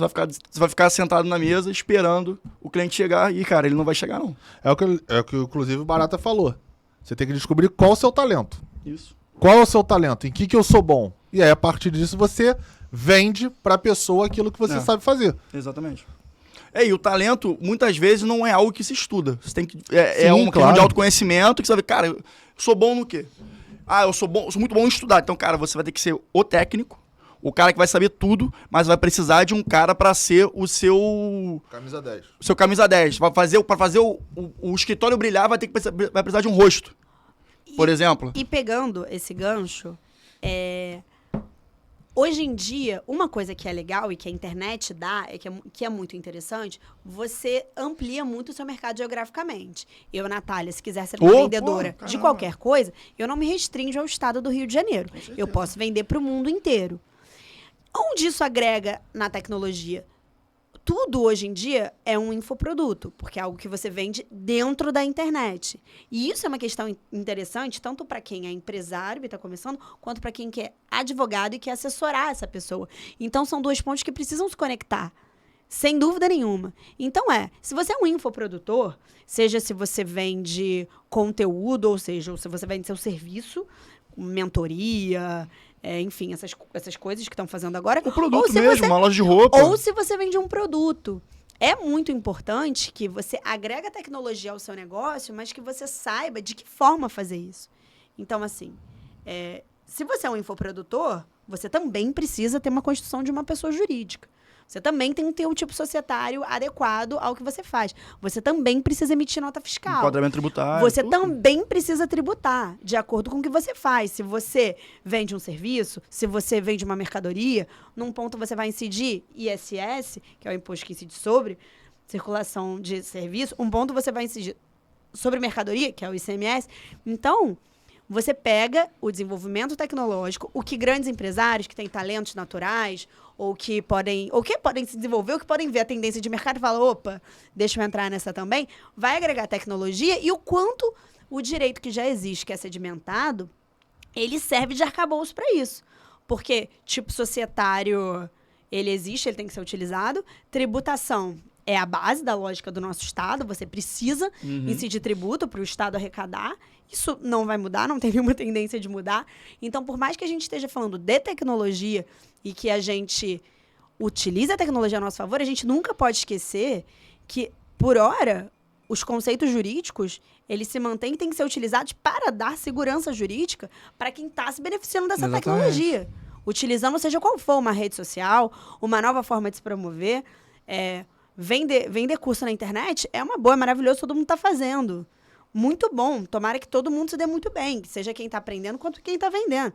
vai ficar sentado na mesa esperando o cliente chegar e, cara, ele não vai chegar, não. É o que inclusive, o Barata falou. Você tem que descobrir qual é o seu talento. Isso. Qual é o seu talento? Em que eu sou bom? E aí, a partir disso, você vende pra pessoa aquilo que você sabe fazer. Exatamente. E o talento, muitas vezes, não é algo que se estuda. Você tem que... Sim, uma questão claro. de autoconhecimento, que você vai ver, cara, eu sou bom no quê? Eu sou muito bom em estudar. Então, cara, você vai ter que ser o técnico, o cara que vai saber tudo, mas vai precisar de um cara pra ser o seu... Camisa 10. O seu camisa 10. Pra fazer o escritório brilhar, vai precisar de um rosto. Por exemplo. E pegando esse gancho, hoje em dia, uma coisa que é legal e que a internet dá, que é muito interessante, você amplia muito o seu mercado geograficamente. Eu, Natália, se quiser ser uma vendedora de qualquer coisa, eu não me restringo ao estado do Rio de Janeiro. Eu posso vender para o mundo inteiro. Onde isso agrega na tecnologia? Tudo hoje em dia é um infoproduto, porque é algo que você vende dentro da internet. E isso é uma questão interessante, tanto para quem é empresário e está começando, quanto para quem quer advogado e quer assessorar essa pessoa. Então, são dois pontos que precisam se conectar, sem dúvida nenhuma. Então, se você é um infoprodutor, seja se você vende conteúdo, ou seja, ou se você vende seu serviço, mentoria... enfim, essas coisas que estão fazendo agora. O produto mesmo, uma loja de roupa. Ou se você vende um produto. É muito importante que você agrega tecnologia ao seu negócio, mas que você saiba de que forma fazer isso. Então, assim, se você é um infoprodutor, você também precisa ter uma constituição de uma pessoa jurídica. Você também tem que ter um tipo societário adequado ao que você faz. Você também precisa emitir nota fiscal. Enquadramento tributário. Você também precisa tributar de acordo com o que você faz. Se você vende um serviço, se você vende uma mercadoria, num ponto você vai incidir ISS, que é o imposto que incide sobre circulação de serviço, um ponto você vai incidir sobre mercadoria, que é o ICMS. Então, você pega o desenvolvimento tecnológico, o que grandes empresários que têm talentos naturais ou que podem se desenvolver, ou que podem ver a tendência de mercado e falar, opa, deixa eu entrar nessa também, vai agregar tecnologia e o quanto o direito que já existe, que é sedimentado, ele serve de arcabouço para isso. Porque tipo societário, ele existe, ele tem que ser utilizado. Tributação é a base da lógica do nosso Estado, você precisa incidir tributo para o Estado arrecadar. Isso não vai mudar, não tem nenhuma tendência de mudar. Então, por mais que a gente esteja falando de tecnologia e que a gente utilize a tecnologia a nosso favor, a gente nunca pode esquecer que, por hora, os conceitos jurídicos, eles se mantêm e têm que ser utilizados para dar segurança jurídica para quem está se beneficiando dessa tecnologia. Utilizando, seja qual for, uma rede social, uma nova forma de se promover. Vender curso na internet é uma boa, é maravilhoso, todo mundo está fazendo. Muito bom. Tomara que todo mundo se dê muito bem, que seja quem está aprendendo quanto quem está vendendo.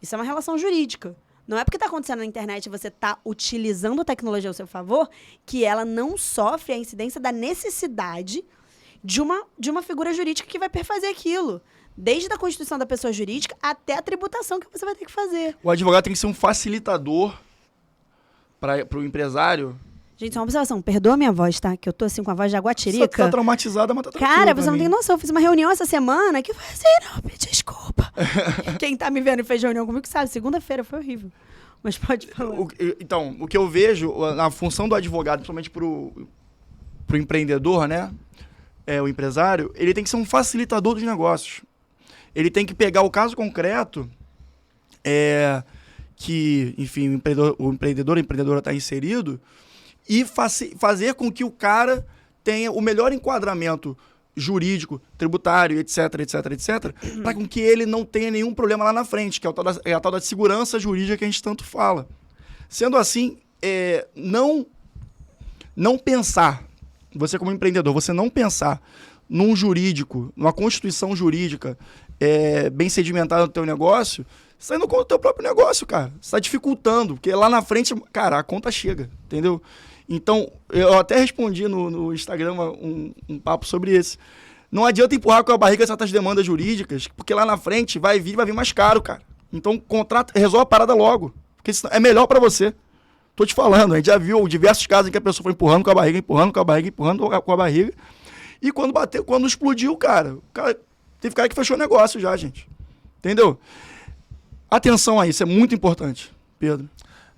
Isso é uma relação jurídica. Não é porque está acontecendo na internet e você está utilizando a tecnologia ao seu favor que ela não sofre a incidência da necessidade de uma figura jurídica que vai perfazer aquilo. Desde a constituição da pessoa jurídica até a tributação que você vai ter que fazer. O advogado tem que ser um facilitador para o empresário. Gente, só uma observação. Perdoa a minha voz, tá? Que eu tô assim com a voz de aguatirica. Você tá traumatizada, mas tá tranquilo. Cara, você não tem noção. Eu fiz uma reunião essa semana que foi assim, não, me desculpa. Quem tá me vendo e fez reunião comigo sabe, segunda-feira foi horrível. Mas pode falar. Então, o que eu vejo, na função do advogado, principalmente pro empreendedor, né? O empresário, ele tem que ser um facilitador dos negócios. Ele tem que pegar o caso concreto que, enfim, o empreendedor, a empreendedora está inserido e fazer com que o cara tenha o melhor enquadramento jurídico, tributário, etc, para com que ele não tenha nenhum problema lá na frente, que é a tal da segurança jurídica que a gente tanto fala. Sendo assim, não pensar, você como empreendedor, você não pensar num jurídico, numa constituição jurídica bem sedimentada no teu negócio, você está indo contra o teu próprio negócio, cara. Você está dificultando, porque lá na frente, cara, a conta chega, entendeu? Então, eu até respondi no Instagram um papo sobre isso. Não adianta empurrar com a barriga certas demandas jurídicas, porque lá na frente vai vir mais caro, cara. Então, resolve a parada logo, porque isso é melhor para você. Tô te falando, a gente já viu diversos casos em que a pessoa foi empurrando com a barriga, e quando explodiu, cara, teve cara que fechou o negócio já, gente. Entendeu? Atenção a isso, é muito importante, Pedro.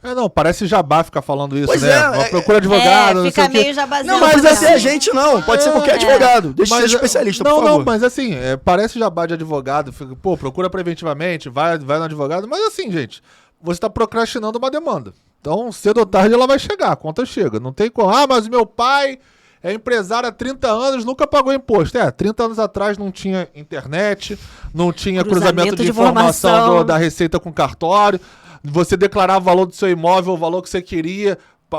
Não, parece jabá ficar falando isso, Pois né? Procura advogado, não sei fica o quê. meio jabazinho. Não, mas assim, gente não. Pode ser qualquer advogado. Deixa de ser especialista, por favor. Não, mas assim, parece jabá de advogado. Pô, procura preventivamente, vai no advogado. Mas assim, gente, você tá procrastinando uma demanda. Então, cedo ou tarde ela vai chegar, a conta chega. Não tem como. Mas meu pai é empresário há 30 anos, nunca pagou imposto. 30 anos atrás não tinha internet, não tinha cruzamento de informação da Receita com cartório. Você declarava o valor do seu imóvel, o valor que você queria,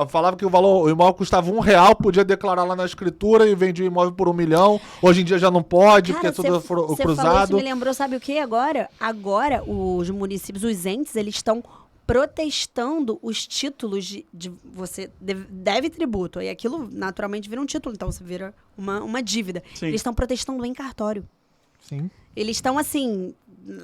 falava que o imóvel custava R$1, podia declarar lá na escritura e vendia o imóvel por R$1 milhão. Hoje em dia já não pode, cara, porque é tudo cruzado. Você falou isso, me lembrou, sabe o que agora? Agora, os municípios, os entes, eles estão protestando os títulos de você deve tributo. E aquilo naturalmente vira um título, então você vira uma dívida. Sim. Eles estão protestando em cartório. Sim. Eles estão, assim,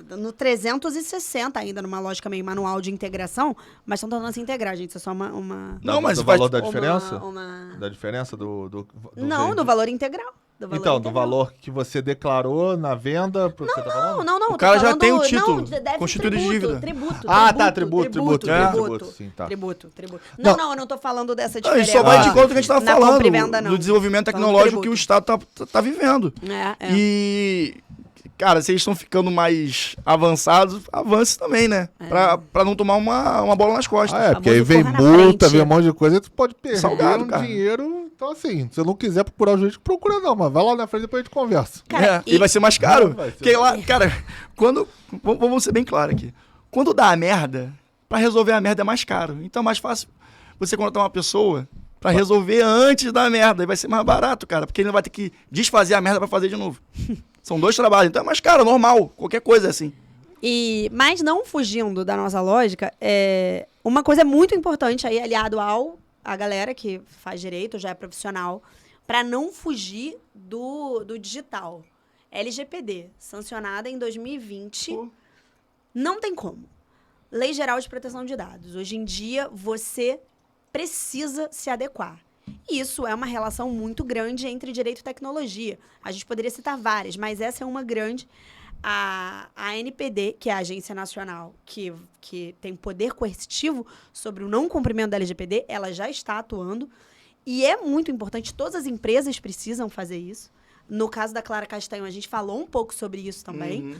no 360 ainda, numa lógica meio manual de integração, mas estão tentando se integrar, gente. Isso é só uma... Não, mas do vai- valor da diferença? uma- Da diferença do Não, verde? do valor integral. Do valor Então, do integral. valor que você declarou na venda, pro que você tá falando? Não. O cara tô já falando- tem o título não, deve constituído de tributo, dívida. Tributo. Sim, tá. Tributo. Não. Não, eu não tô falando dessa Não, diferença. isso só vai de conta do que a gente estava Na falando, compra e venda, não. do desenvolvimento Falando tecnológico tributo. que o Estado tá vivendo. É. E, cara, se eles estão ficando mais avançados, avance também, né? Pra não tomar uma bola nas costas. Porque aí famoso vem corra na multa, frente. vem um monte de coisa, e tu pode perder Salgado, cara. dinheiro. Então, assim, se você não quiser procurar o jurídico, procura não, mas vai lá na frente e depois a gente conversa. Cara, E vai ser mais caro. Vai ser Porque lá, cara, vamos ser bem claro aqui. Quando dá a merda, pra resolver a merda é mais caro. Então é mais fácil você contratar uma pessoa pra resolver antes da merda. E vai ser mais barato, cara, porque ele não vai ter que desfazer a merda pra fazer de novo. São 2 trabalhos, então é mais caro, normal. Qualquer coisa é assim. Mas não fugindo da nossa lógica, uma coisa muito importante aí, aliado a galera que faz direito, já é profissional, para não fugir do digital. LGPD, sancionada em 2020, Pô. não tem como. Lei Geral de Proteção de Dados. Hoje em dia, você precisa se adequar. E isso é uma relação muito grande entre direito e tecnologia. A gente poderia citar várias, mas essa é uma grande. A ANPD, que é a Agência Nacional que tem poder coercitivo sobre o não cumprimento da LGPD, ela já está atuando. E é muito importante, todas as empresas precisam fazer isso. No caso da Clara Castanho, a gente falou um pouco sobre isso também. Uhum.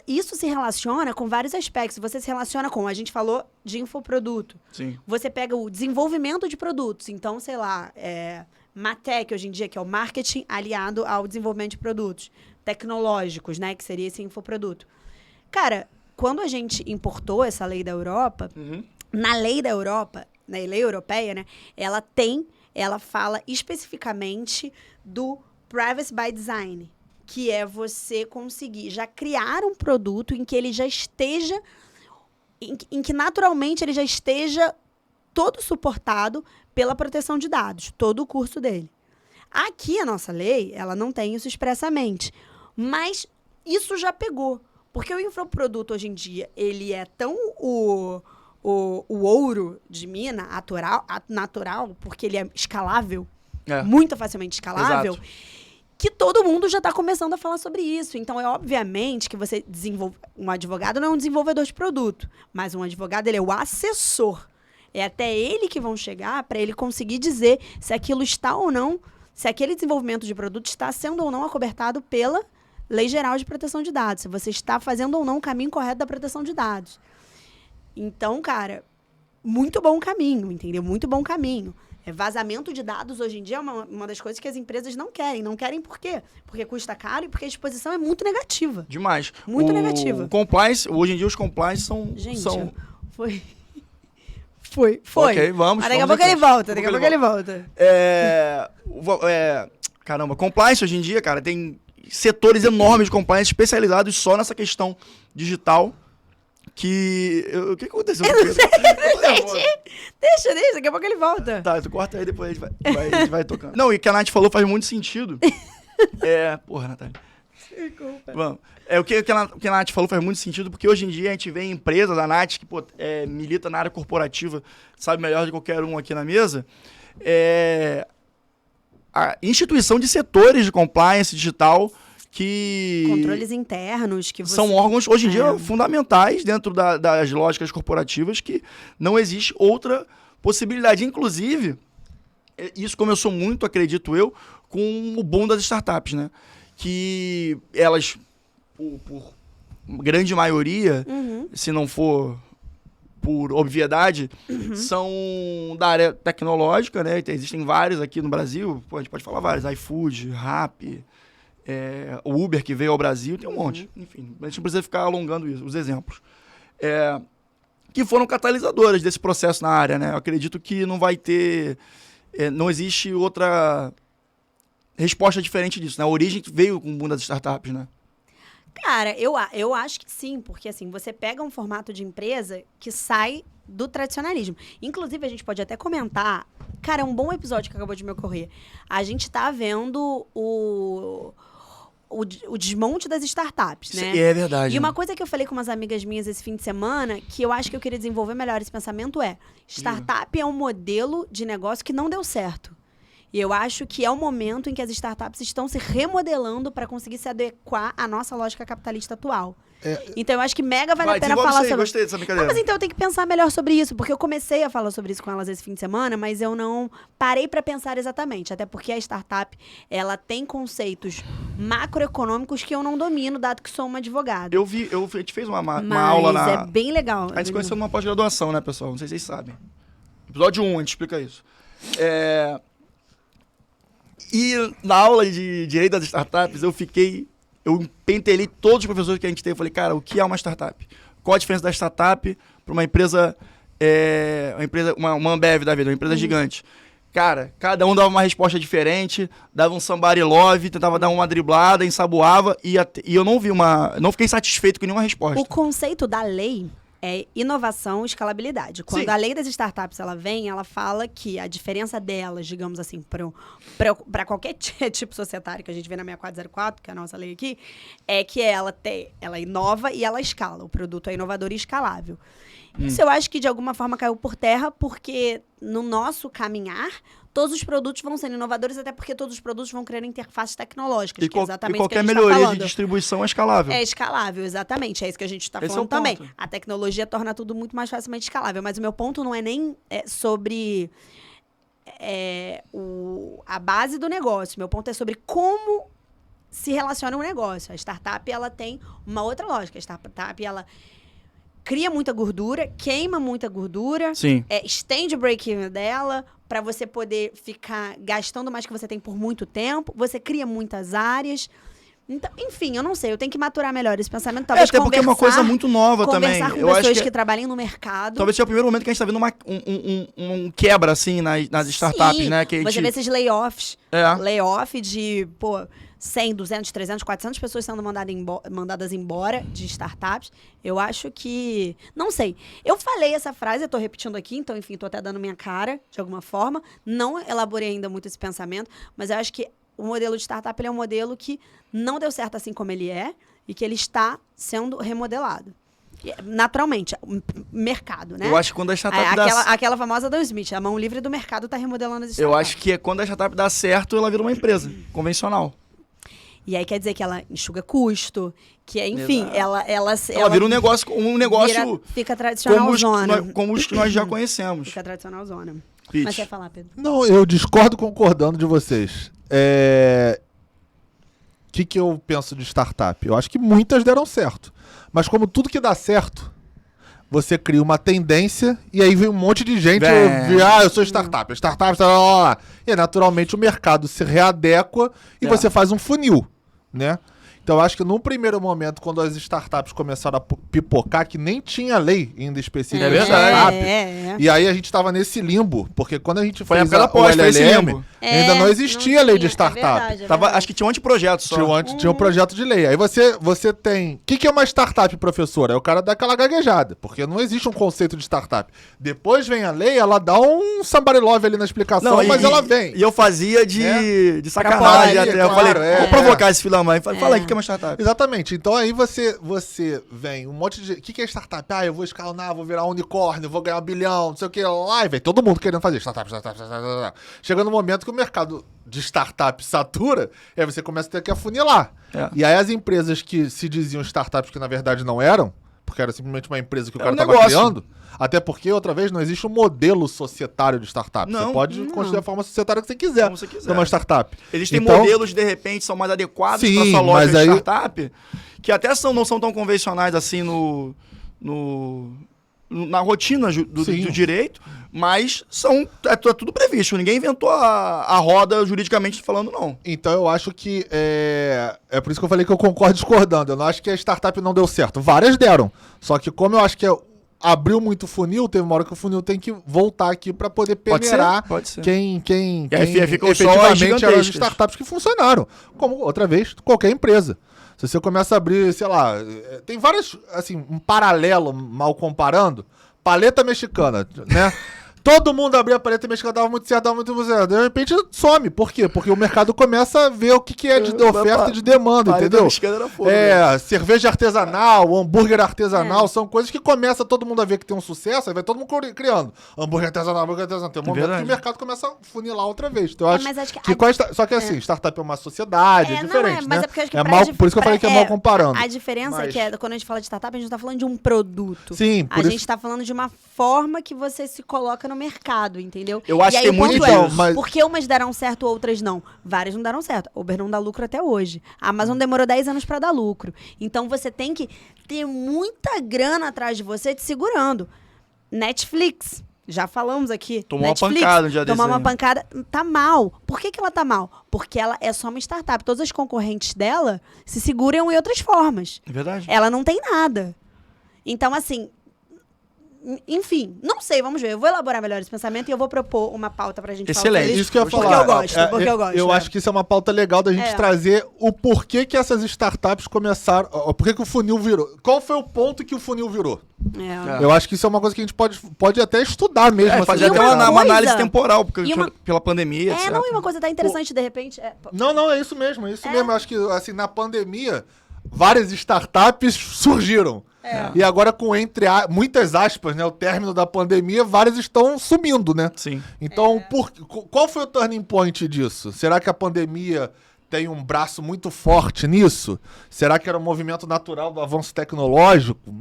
Isso se relaciona com vários aspectos. Você se relaciona com, a gente falou de infoproduto. Sim. Você pega o desenvolvimento de produtos. Então, sei lá, Matec hoje em dia, que é o marketing aliado ao desenvolvimento de produtos tecnológicos, né? Que seria esse infoproduto. Cara, quando a gente importou essa lei da Europa, na lei da Europa, na lei europeia, né? Ela fala especificamente do Privacy by Design, que é você conseguir já criar um produto em que ele já esteja, em que naturalmente ele já esteja todo suportado pela proteção de dados, todo o curso dele. Aqui a nossa lei, ela não tem isso expressamente, mas isso já pegou, porque o infoproduto hoje em dia, ele é tão o ouro de mina natural, porque ele é escalável, muito facilmente escalável, Exato. que todo mundo já está começando a falar sobre isso. Então, é obviamente que você desenvolve... Um advogado não é um desenvolvedor de produto, mas um advogado, ele é o assessor. É até ele que vão chegar para ele conseguir dizer se aquilo está ou não, se aquele desenvolvimento de produto está sendo ou não acobertado pela Lei Geral de Proteção de Dados, se você está fazendo ou não o caminho correto da proteção de dados. Então, cara, muito bom caminho, entendeu? Muito bom caminho. Vazamento de dados hoje em dia é uma das coisas que as empresas não querem. Não querem por quê? Porque custa caro e porque a exposição é muito negativa. Demais. Muito negativa. O compliance, hoje em dia os compliance são... Gente, são... Foi. Ok, vamos. Mas daqui a pouco ele volta, Caramba, compliance hoje em dia, cara, tem setores enormes de compliance especializados só nessa questão digital. O que aconteceu? Deixa, daqui a pouco ele volta. Tá, tu corta aí, depois a gente vai tocando. Não, e o que a Nath falou faz muito sentido. Porra, Natália. Desculpa. Vamos. O que a Nath falou faz muito sentido, porque hoje em dia a gente vê empresas, a Nath, que milita na área corporativa, sabe melhor de qualquer um aqui na mesa, a instituição de setores de compliance digital que... Controles internos que são órgãos, hoje em dia, fundamentais dentro das lógicas corporativas, que não existe outra possibilidade. Inclusive, isso começou muito, acredito eu, com o boom das startups, né? Que elas, por grande maioria, se não for por obviedade, são da área tecnológica, né? Existem vários aqui no Brasil, a gente pode falar vários, iFood, Rappi, o Uber que veio ao Brasil, tem um monte. Enfim, a gente não precisa ficar alongando os exemplos. Que foram catalisadoras desse processo na área, né? Eu acredito que não vai ter... não existe outra resposta diferente disso, né? A origem veio com o boom das startups, né? Cara, eu acho que sim, porque assim, você pega um formato de empresa que sai do tradicionalismo. Inclusive, a gente pode até comentar, cara, é um bom episódio que acabou de me ocorrer. A gente tá vendo o desmonte das startups, né? É verdade. E uma coisa que eu falei com umas amigas minhas esse fim de semana, que eu acho que eu queria desenvolver melhor esse pensamento startup é um modelo de negócio que não deu certo. E eu acho que é o momento em que as startups estão se remodelando para conseguir se adequar à nossa lógica capitalista atual. Então, eu acho que mega vale a pena falar sobre... Gostei dessa brincadeira. Mas então eu tenho que pensar melhor sobre isso, porque eu comecei a falar sobre isso com elas esse fim de semana, mas eu não parei para pensar exatamente. Até porque a startup, ela tem conceitos macroeconômicos que eu não domino, dado que sou uma advogada. A gente fez uma aula na... é bem legal. A gente se conheceu numa pós-graduação, né, pessoal? Não sei se vocês sabem. Episódio 1, a gente explica isso. E na aula de direito das startups, eu pentelei todos os professores que a gente teve. Eu falei, cara, o que é uma startup? Qual a diferença da startup para uma empresa, uma Ambev da vida, uma empresa gigante? Cara, cada um dava uma resposta diferente, dava um somebody love, tentava dar uma driblada, ensaboava, e eu não fiquei satisfeito com nenhuma resposta. O conceito da lei é inovação e escalabilidade. Quando Sim. a lei das startups ela vem, ela fala que a diferença delas, digamos assim, para qualquer tipo societário que a gente vê na 6404, que é a nossa lei aqui, é que ela inova e ela escala. O produto é inovador e escalável. Isso eu acho que de alguma forma caiu por terra, porque no nosso caminhar, todos os produtos vão sendo inovadores, até porque todos os produtos vão criando interfaces tecnológicas, que é exatamente o que a gente qualquer melhoria tá de distribuição é escalável. É escalável, exatamente. É isso que a gente está falando também. A tecnologia torna tudo muito mais facilmente escalável. Mas o meu ponto não é nem sobre a base do negócio. Meu ponto é sobre como se relaciona um negócio. A startup, ela tem uma outra lógica. A startup, ela cria muita gordura, queima muita gordura, Sim. Estende o break-even dela para você poder ficar gastando mais que você tem por muito tempo. Você cria muitas áreas. Então, enfim, eu não sei. Eu tenho que maturar melhor esse pensamento. Talvez até porque é uma coisa muito nova também. Conversar com eu pessoas acho que trabalham no mercado. Talvez seja o primeiro momento que a gente está vendo um quebra, assim, nas startups, Sim, né? Que você vê esses layoffs. É. Layoff de, 100, 200, 300, 400 pessoas sendo mandadas embora de startups. Eu acho que... Não sei. Eu falei essa frase, eu tô repetindo aqui, então, enfim, tô até dando minha cara, de alguma forma. Não elaborei ainda muito esse pensamento, mas eu acho que o modelo de startup ele é um modelo que não deu certo assim como ele é e que ele está sendo naturalmente, mercado, né? Eu acho que quando a startup aquela famosa do Smith, a mão livre do mercado está remodelando as startups. Eu acho que quando a startup dá certo, ela vira uma empresa convencional. E aí quer dizer que ela enxuga custo, que enfim, ela vira um negócio fica tradicional zona. como os que nós já conhecemos. Fica tradicional zona. Pitch. Mas você ia falar, Pedro? Não, eu discordo concordando de vocês. O que eu penso de startup? Eu acho que muitas deram certo. Mas como tudo que dá certo, você cria uma tendência e aí vem um monte de gente, eu sou startup, e aí, naturalmente o mercado se readequa e você faz um funil, né? Então, eu acho que num primeiro momento, quando as startups começaram a pipocar, que nem tinha lei ainda específica de startup, e aí a gente estava nesse limbo, porque quando a gente fez o LLM, ainda não existia lei de startup. Acho que tinha um anteprojeto só. Tinha um projeto de lei. Aí você tem... O que é uma startup, professora? É o cara dar aquela gaguejada, porque não existe um conceito de startup. Depois vem a lei, ela dá um somebody love ali na explicação, mas ela vem. E eu fazia de sacanagem até. Eu falei, vou provocar esse filho da mãe. Fala aí, o que é uma startup? Exatamente. Então aí você vem um monte de... O que é startup? Eu vou escalonar, vou virar um unicórnio, vou ganhar 1 bilhão, não sei o que lá. E vem todo mundo querendo fazer startup. Chega no momento que o mercado de startup satura, e aí você começa a ter que afunilar. E aí as empresas que se diziam startups que na verdade não eram, porque era simplesmente uma empresa que o cara estava criando, até porque, outra vez, não existe um modelo societário de startup. Você pode construir a forma societária que você quiser. Como você quiser. Numa startup. Existem modelos, de repente, são mais adequados para sua loja de startup, que até não são tão convencionais assim na rotina do direito, mas é tudo previsto. Ninguém inventou a roda juridicamente falando, não. Então eu acho que é por isso que eu falei que eu concordo discordando. Eu não acho que a startup não deu certo. Várias deram. Só que como eu acho que abriu muito o funil, teve uma hora que o funil tem que voltar aqui para poder peneirar quem efetivamente eram as startups que funcionaram. Como, outra vez, qualquer empresa. Se você começa a abrir, sei lá, tem várias, assim, um paralelo, mal comparando, paleta mexicana, né? Todo mundo abria a paleta mexicana, dava muito certo, de repente some. Por quê? Porque o mercado começa a ver o que é de oferta e de demanda, entendeu? Mexicana era fogo, né? Cerveja artesanal, hambúrguer artesanal, são coisas que começa todo mundo a ver que tem um sucesso, aí vai todo mundo criando. Hambúrguer artesanal. Tem um momento que o mercado começa a funilar outra vez. Então, só que assim, startup é uma sociedade, é diferente, né? Por isso que eu falei que é mal comparando. A diferença é que quando a gente fala de startup, a gente não tá falando de um produto. Sim, a gente tá falando de uma forma que você se coloca no mercado, entendeu? Eu acho que tem muito disso. Porque umas deram certo, outras não. Várias não deram certo. A Uber não dá lucro até hoje. A Amazon demorou 10 anos pra dar lucro. Então você tem que ter muita grana atrás de você te segurando. Netflix, já falamos aqui. Tomou uma pancada já desse. Tomou uma pancada, tá mal. Por que ela tá mal? Porque ela é só uma startup. Todas as concorrentes dela se seguram em outras formas. É verdade. Ela não tem nada. Então, assim... Enfim, não sei, vamos ver. Eu vou elaborar melhor esse pensamento e eu vou propor uma pauta pra gente falar. Excelente. Isso que eu ia falar. Porque eu gosto. Eu acho que isso é uma pauta legal da gente trazer o porquê que essas startups começaram. Por que o funil virou? Qual foi o ponto que o funil virou? Eu acho que isso é uma coisa que a gente pode até estudar mesmo. Fazer até uma análise temporal, porque pela pandemia. E uma coisa até interessante, de repente. Não, é isso mesmo, mesmo. Eu acho que assim, na pandemia, várias startups surgiram. E agora, com muitas aspas, né, o término da pandemia, várias estão sumindo, né? Sim. Então, qual foi o turning point disso? Será que a pandemia tem um braço muito forte nisso? Será que era um movimento natural do avanço tecnológico?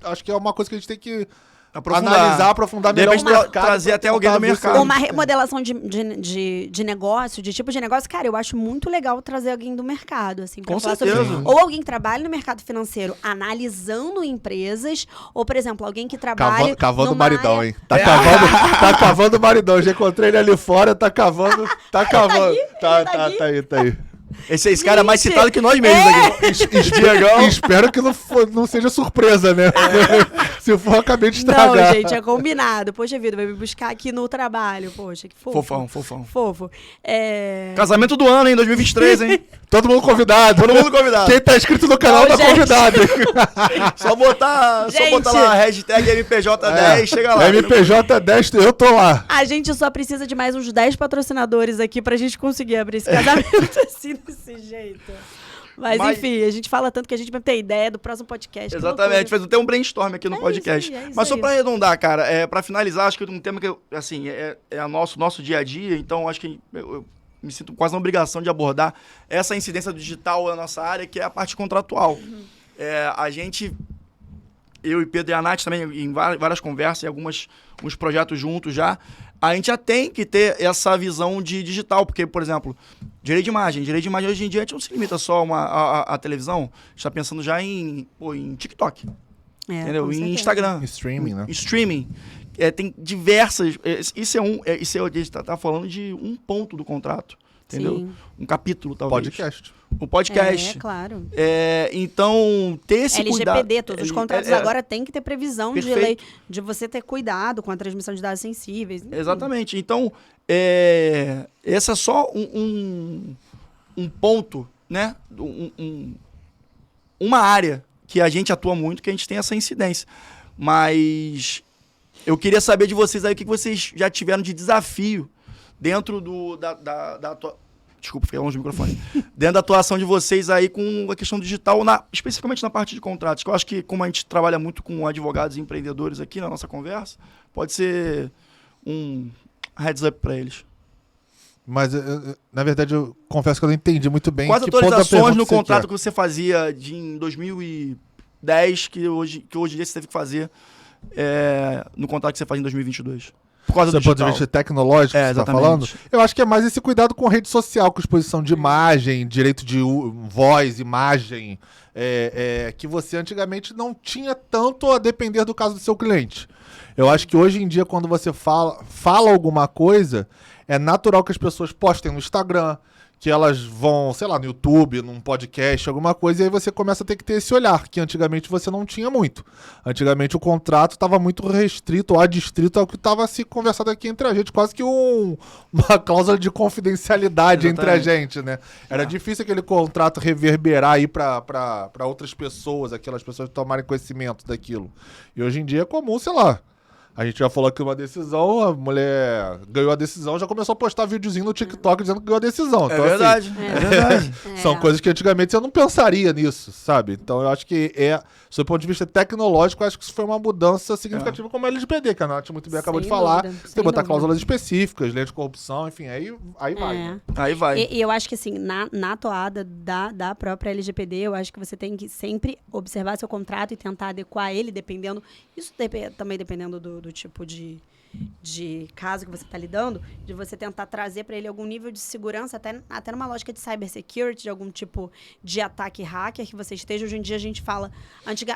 Acho que é uma coisa que a gente tem que aprofundar melhor o mercado. Trazer até alguém do mercado. Uma remodelação de negócio, de tipo de negócio. Cara, eu acho muito legal trazer alguém do mercado, assim. Com certeza. Ou alguém que trabalhe no mercado financeiro analisando empresas, ou, por exemplo, alguém que trabalhe... Cavando o maridão, hein? Tá cavando o maridão. Já encontrei ele ali fora, tá cavando. Tá aí. Esse cara é mais citado que nós mesmos aqui. Espero que não seja surpresa, né? Se for, acabei de estragar. Não, gente, é combinado. Poxa vida, vai me buscar aqui no trabalho. Poxa, que fofo. Fofão. Fofo. Casamento do ano, hein? 2023, hein? Todo mundo convidado. Quem tá inscrito no canal tá convidado. Só botar lá a hashtag MPJ10, chega lá. MPJ10, eu tô lá. A gente só precisa de mais uns 10 patrocinadores aqui pra gente conseguir abrir esse casamento assim, desse jeito. Mas enfim, a gente fala tanto que a gente vai ter ideia do próximo podcast. Exatamente, a gente fez até um brainstorm aqui no podcast. Mas só pra arredondar, cara, pra finalizar, acho que um tema que, assim, é nosso dia a dia, então acho que eu me sinto quase na obrigação de abordar essa incidência digital na nossa área, que é a parte contratual. A gente, eu e Pedro e a Nath também, em várias conversas e alguns projetos juntos já, a gente já tem que ter essa visão de digital, porque, por exemplo, direito de imagem hoje em dia a gente não se limita só a televisão, a gente está pensando já em TikTok. entendeu? com Em certeza. Instagram. Streaming, né? Streaming. Tem diversas... Isso a gente tá falando de um ponto do contrato, entendeu? Sim. Um capítulo, talvez. Podcast. O podcast. Claro. Então, ter esse cuidado... LGPD, todos os contratos agora têm que ter previsão de lei, Perfeito. de você ter cuidado com a transmissão de dados sensíveis. enfim. Exatamente. Então, esse é só um ponto, né? Uma área que a gente atua muito, que a gente tem essa incidência. Mas eu queria saber de vocês aí o que vocês já tiveram de desafio dentro da Desculpa, fiquei longe do microfone. Dentro da atuação de vocês aí com a questão digital, especificamente na parte de contratos, que eu acho que, como a gente trabalha muito com advogados e empreendedores aqui na nossa conversa, pode ser um heads up para eles. Mas, na verdade, eu confesso que eu não entendi muito bem. Quais que ponto da atualizações pergunta no você contrato quer. que você fazia em 2010 que hoje em dia você teve que fazer no contrato que você faz em 2022? Por causa do Do ponto de digital. vista tecnológico, que você tá exatamente. falando? Eu acho que é mais esse cuidado com rede social, com exposição de imagem, direito de voz, imagem, que você antigamente não tinha tanto a depender do caso do seu cliente. Eu acho que hoje em dia, quando você fala alguma coisa, é natural que as pessoas postem no Instagram, que elas vão, sei lá, no YouTube, num podcast, alguma coisa, e aí você começa a ter que ter esse olhar, que antigamente você não tinha muito. Antigamente o contrato estava muito restrito ou adstrito ao que estava se conversado aqui entre a gente, quase que uma cláusula de confidencialidade entre a gente, né? Era difícil aquele contrato reverberar aí para outras pessoas, aquelas pessoas tomarem conhecimento daquilo. E hoje em dia é comum, sei lá, a gente já falou aqui uma decisão, a mulher ganhou a decisão, já começou a postar videozinho no TikTok dizendo que ganhou a decisão. Então, Verdade. É. É verdade. são coisas que antigamente eu não pensaria nisso, sabe? Então eu acho que sob o ponto de vista tecnológico, eu acho que isso foi uma mudança significativa como a LGPD, que a Nath muito bem acabou de Sem falar. dúvida, Tem sem que botar dúvida. cláusulas específicas, lei de corrupção, enfim, aí vai. Né? Aí vai. E eu acho que, assim, na toada da própria LGPD, eu acho que você tem que sempre observar seu contrato e tentar adequar ele, dependendo... Isso também dependendo do tipo de caso que você está lidando, de você tentar trazer para ele algum nível de segurança, até numa lógica de cybersecurity, de algum tipo de ataque hacker que você esteja. Hoje em dia a gente fala...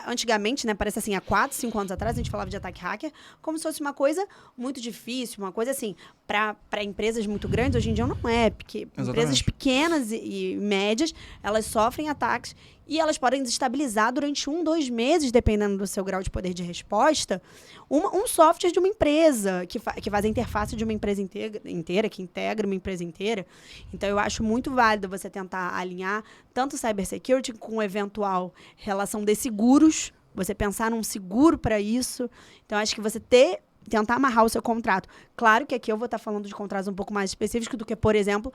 Antigamente, né, parece assim, há 4, 5 anos atrás, a gente falava de ataque hacker como se fosse uma coisa muito difícil, uma coisa assim, para empresas muito grandes, hoje em dia não é, porque empresas pequenas e médias, elas sofrem ataques e elas podem desestabilizar durante 1, 2 meses, dependendo do seu grau de poder de resposta, um software de uma empresa, que faz a interface de uma empresa inteira, que integra uma empresa inteira. Então, eu acho muito válido você tentar alinhar tanto cybersecurity com eventual relação de seguros, você pensar num seguro para isso. Então, acho que você tentar amarrar o seu contrato. Claro que aqui eu vou estar falando de contratos um pouco mais específicos do que, por exemplo,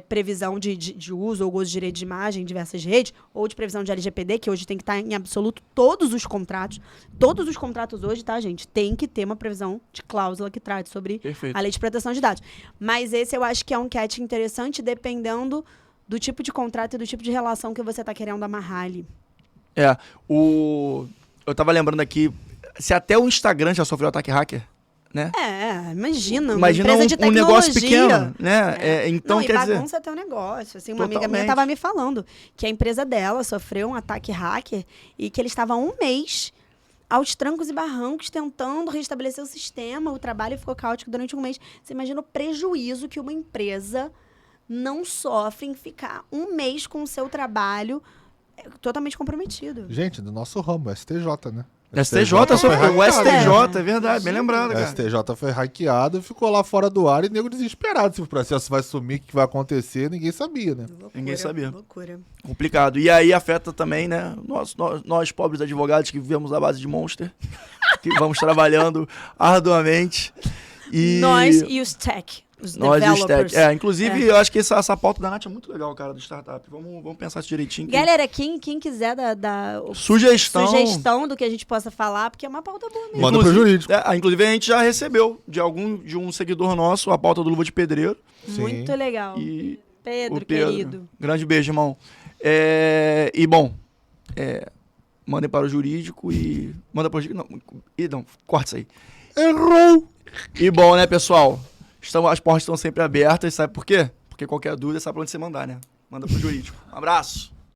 previsão de uso ou gozo de direito de imagem em diversas redes, ou de previsão de LGPD, que hoje tem que estar em absoluto todos os contratos. Todos os contratos hoje, tá, gente? Tem que ter uma previsão de cláusula que trate sobre a lei de proteção de dados. Mas esse eu acho que é um catch interessante, dependendo do tipo de contrato e do tipo de relação que você está querendo amarrar ali. Eu tava lembrando aqui, se até o Instagram já sofreu ataque hacker, né? Imagina Imagina empresa de um tecnologia. negócio pequeno, né? Então, não, quer e dizer... bagunça teu negócio. Assim, uma amiga minha Totalmente. estava me falando que a empresa dela sofreu um ataque hacker e que ele estava 1 mês aos trancos e barrancos tentando restabelecer o sistema. O trabalho ficou caótico durante 1 mês. Você imagina o prejuízo que uma empresa não sofre em ficar 1 mês com o seu trabalho totalmente comprometido. Gente, do nosso ramo, STJ, né? STJ foi sofreu, o hackeado, né? STJ, é verdade, bem lembrado, O cara. STJ foi hackeado, ficou lá fora do ar e nego desesperado se o processo vai sumir, o que vai acontecer, ninguém sabia, né? Loucura, Ninguém sabia. Loucura. Complicado. E aí afeta também, né, nós pobres advogados que vivemos à base de Monster, que vamos trabalhando arduamente. E Nós e os tech, os nós e os developers. tech. Inclusive, eu acho que essa pauta da Nath é muito legal, cara, do startup. Vamos pensar isso direitinho. Galera, quem quiser dar Sugestão do que a gente possa falar, porque é uma pauta boa mesmo. Manda pro jurídico. Inclusive, a gente já recebeu de um seguidor nosso a pauta do Luva de Pedreiro. Sim. Muito legal. E Pedro, o Pedro, querido. grande beijo, irmão. E bom, mandem para o jurídico e... Manda para o jurídico... Não, corta isso aí. Errou! E bom, né, pessoal? As portas estão sempre abertas, sabe por quê? Porque qualquer dúvida sabe pra onde você mandar, né? Manda pro jurídico. Um abraço.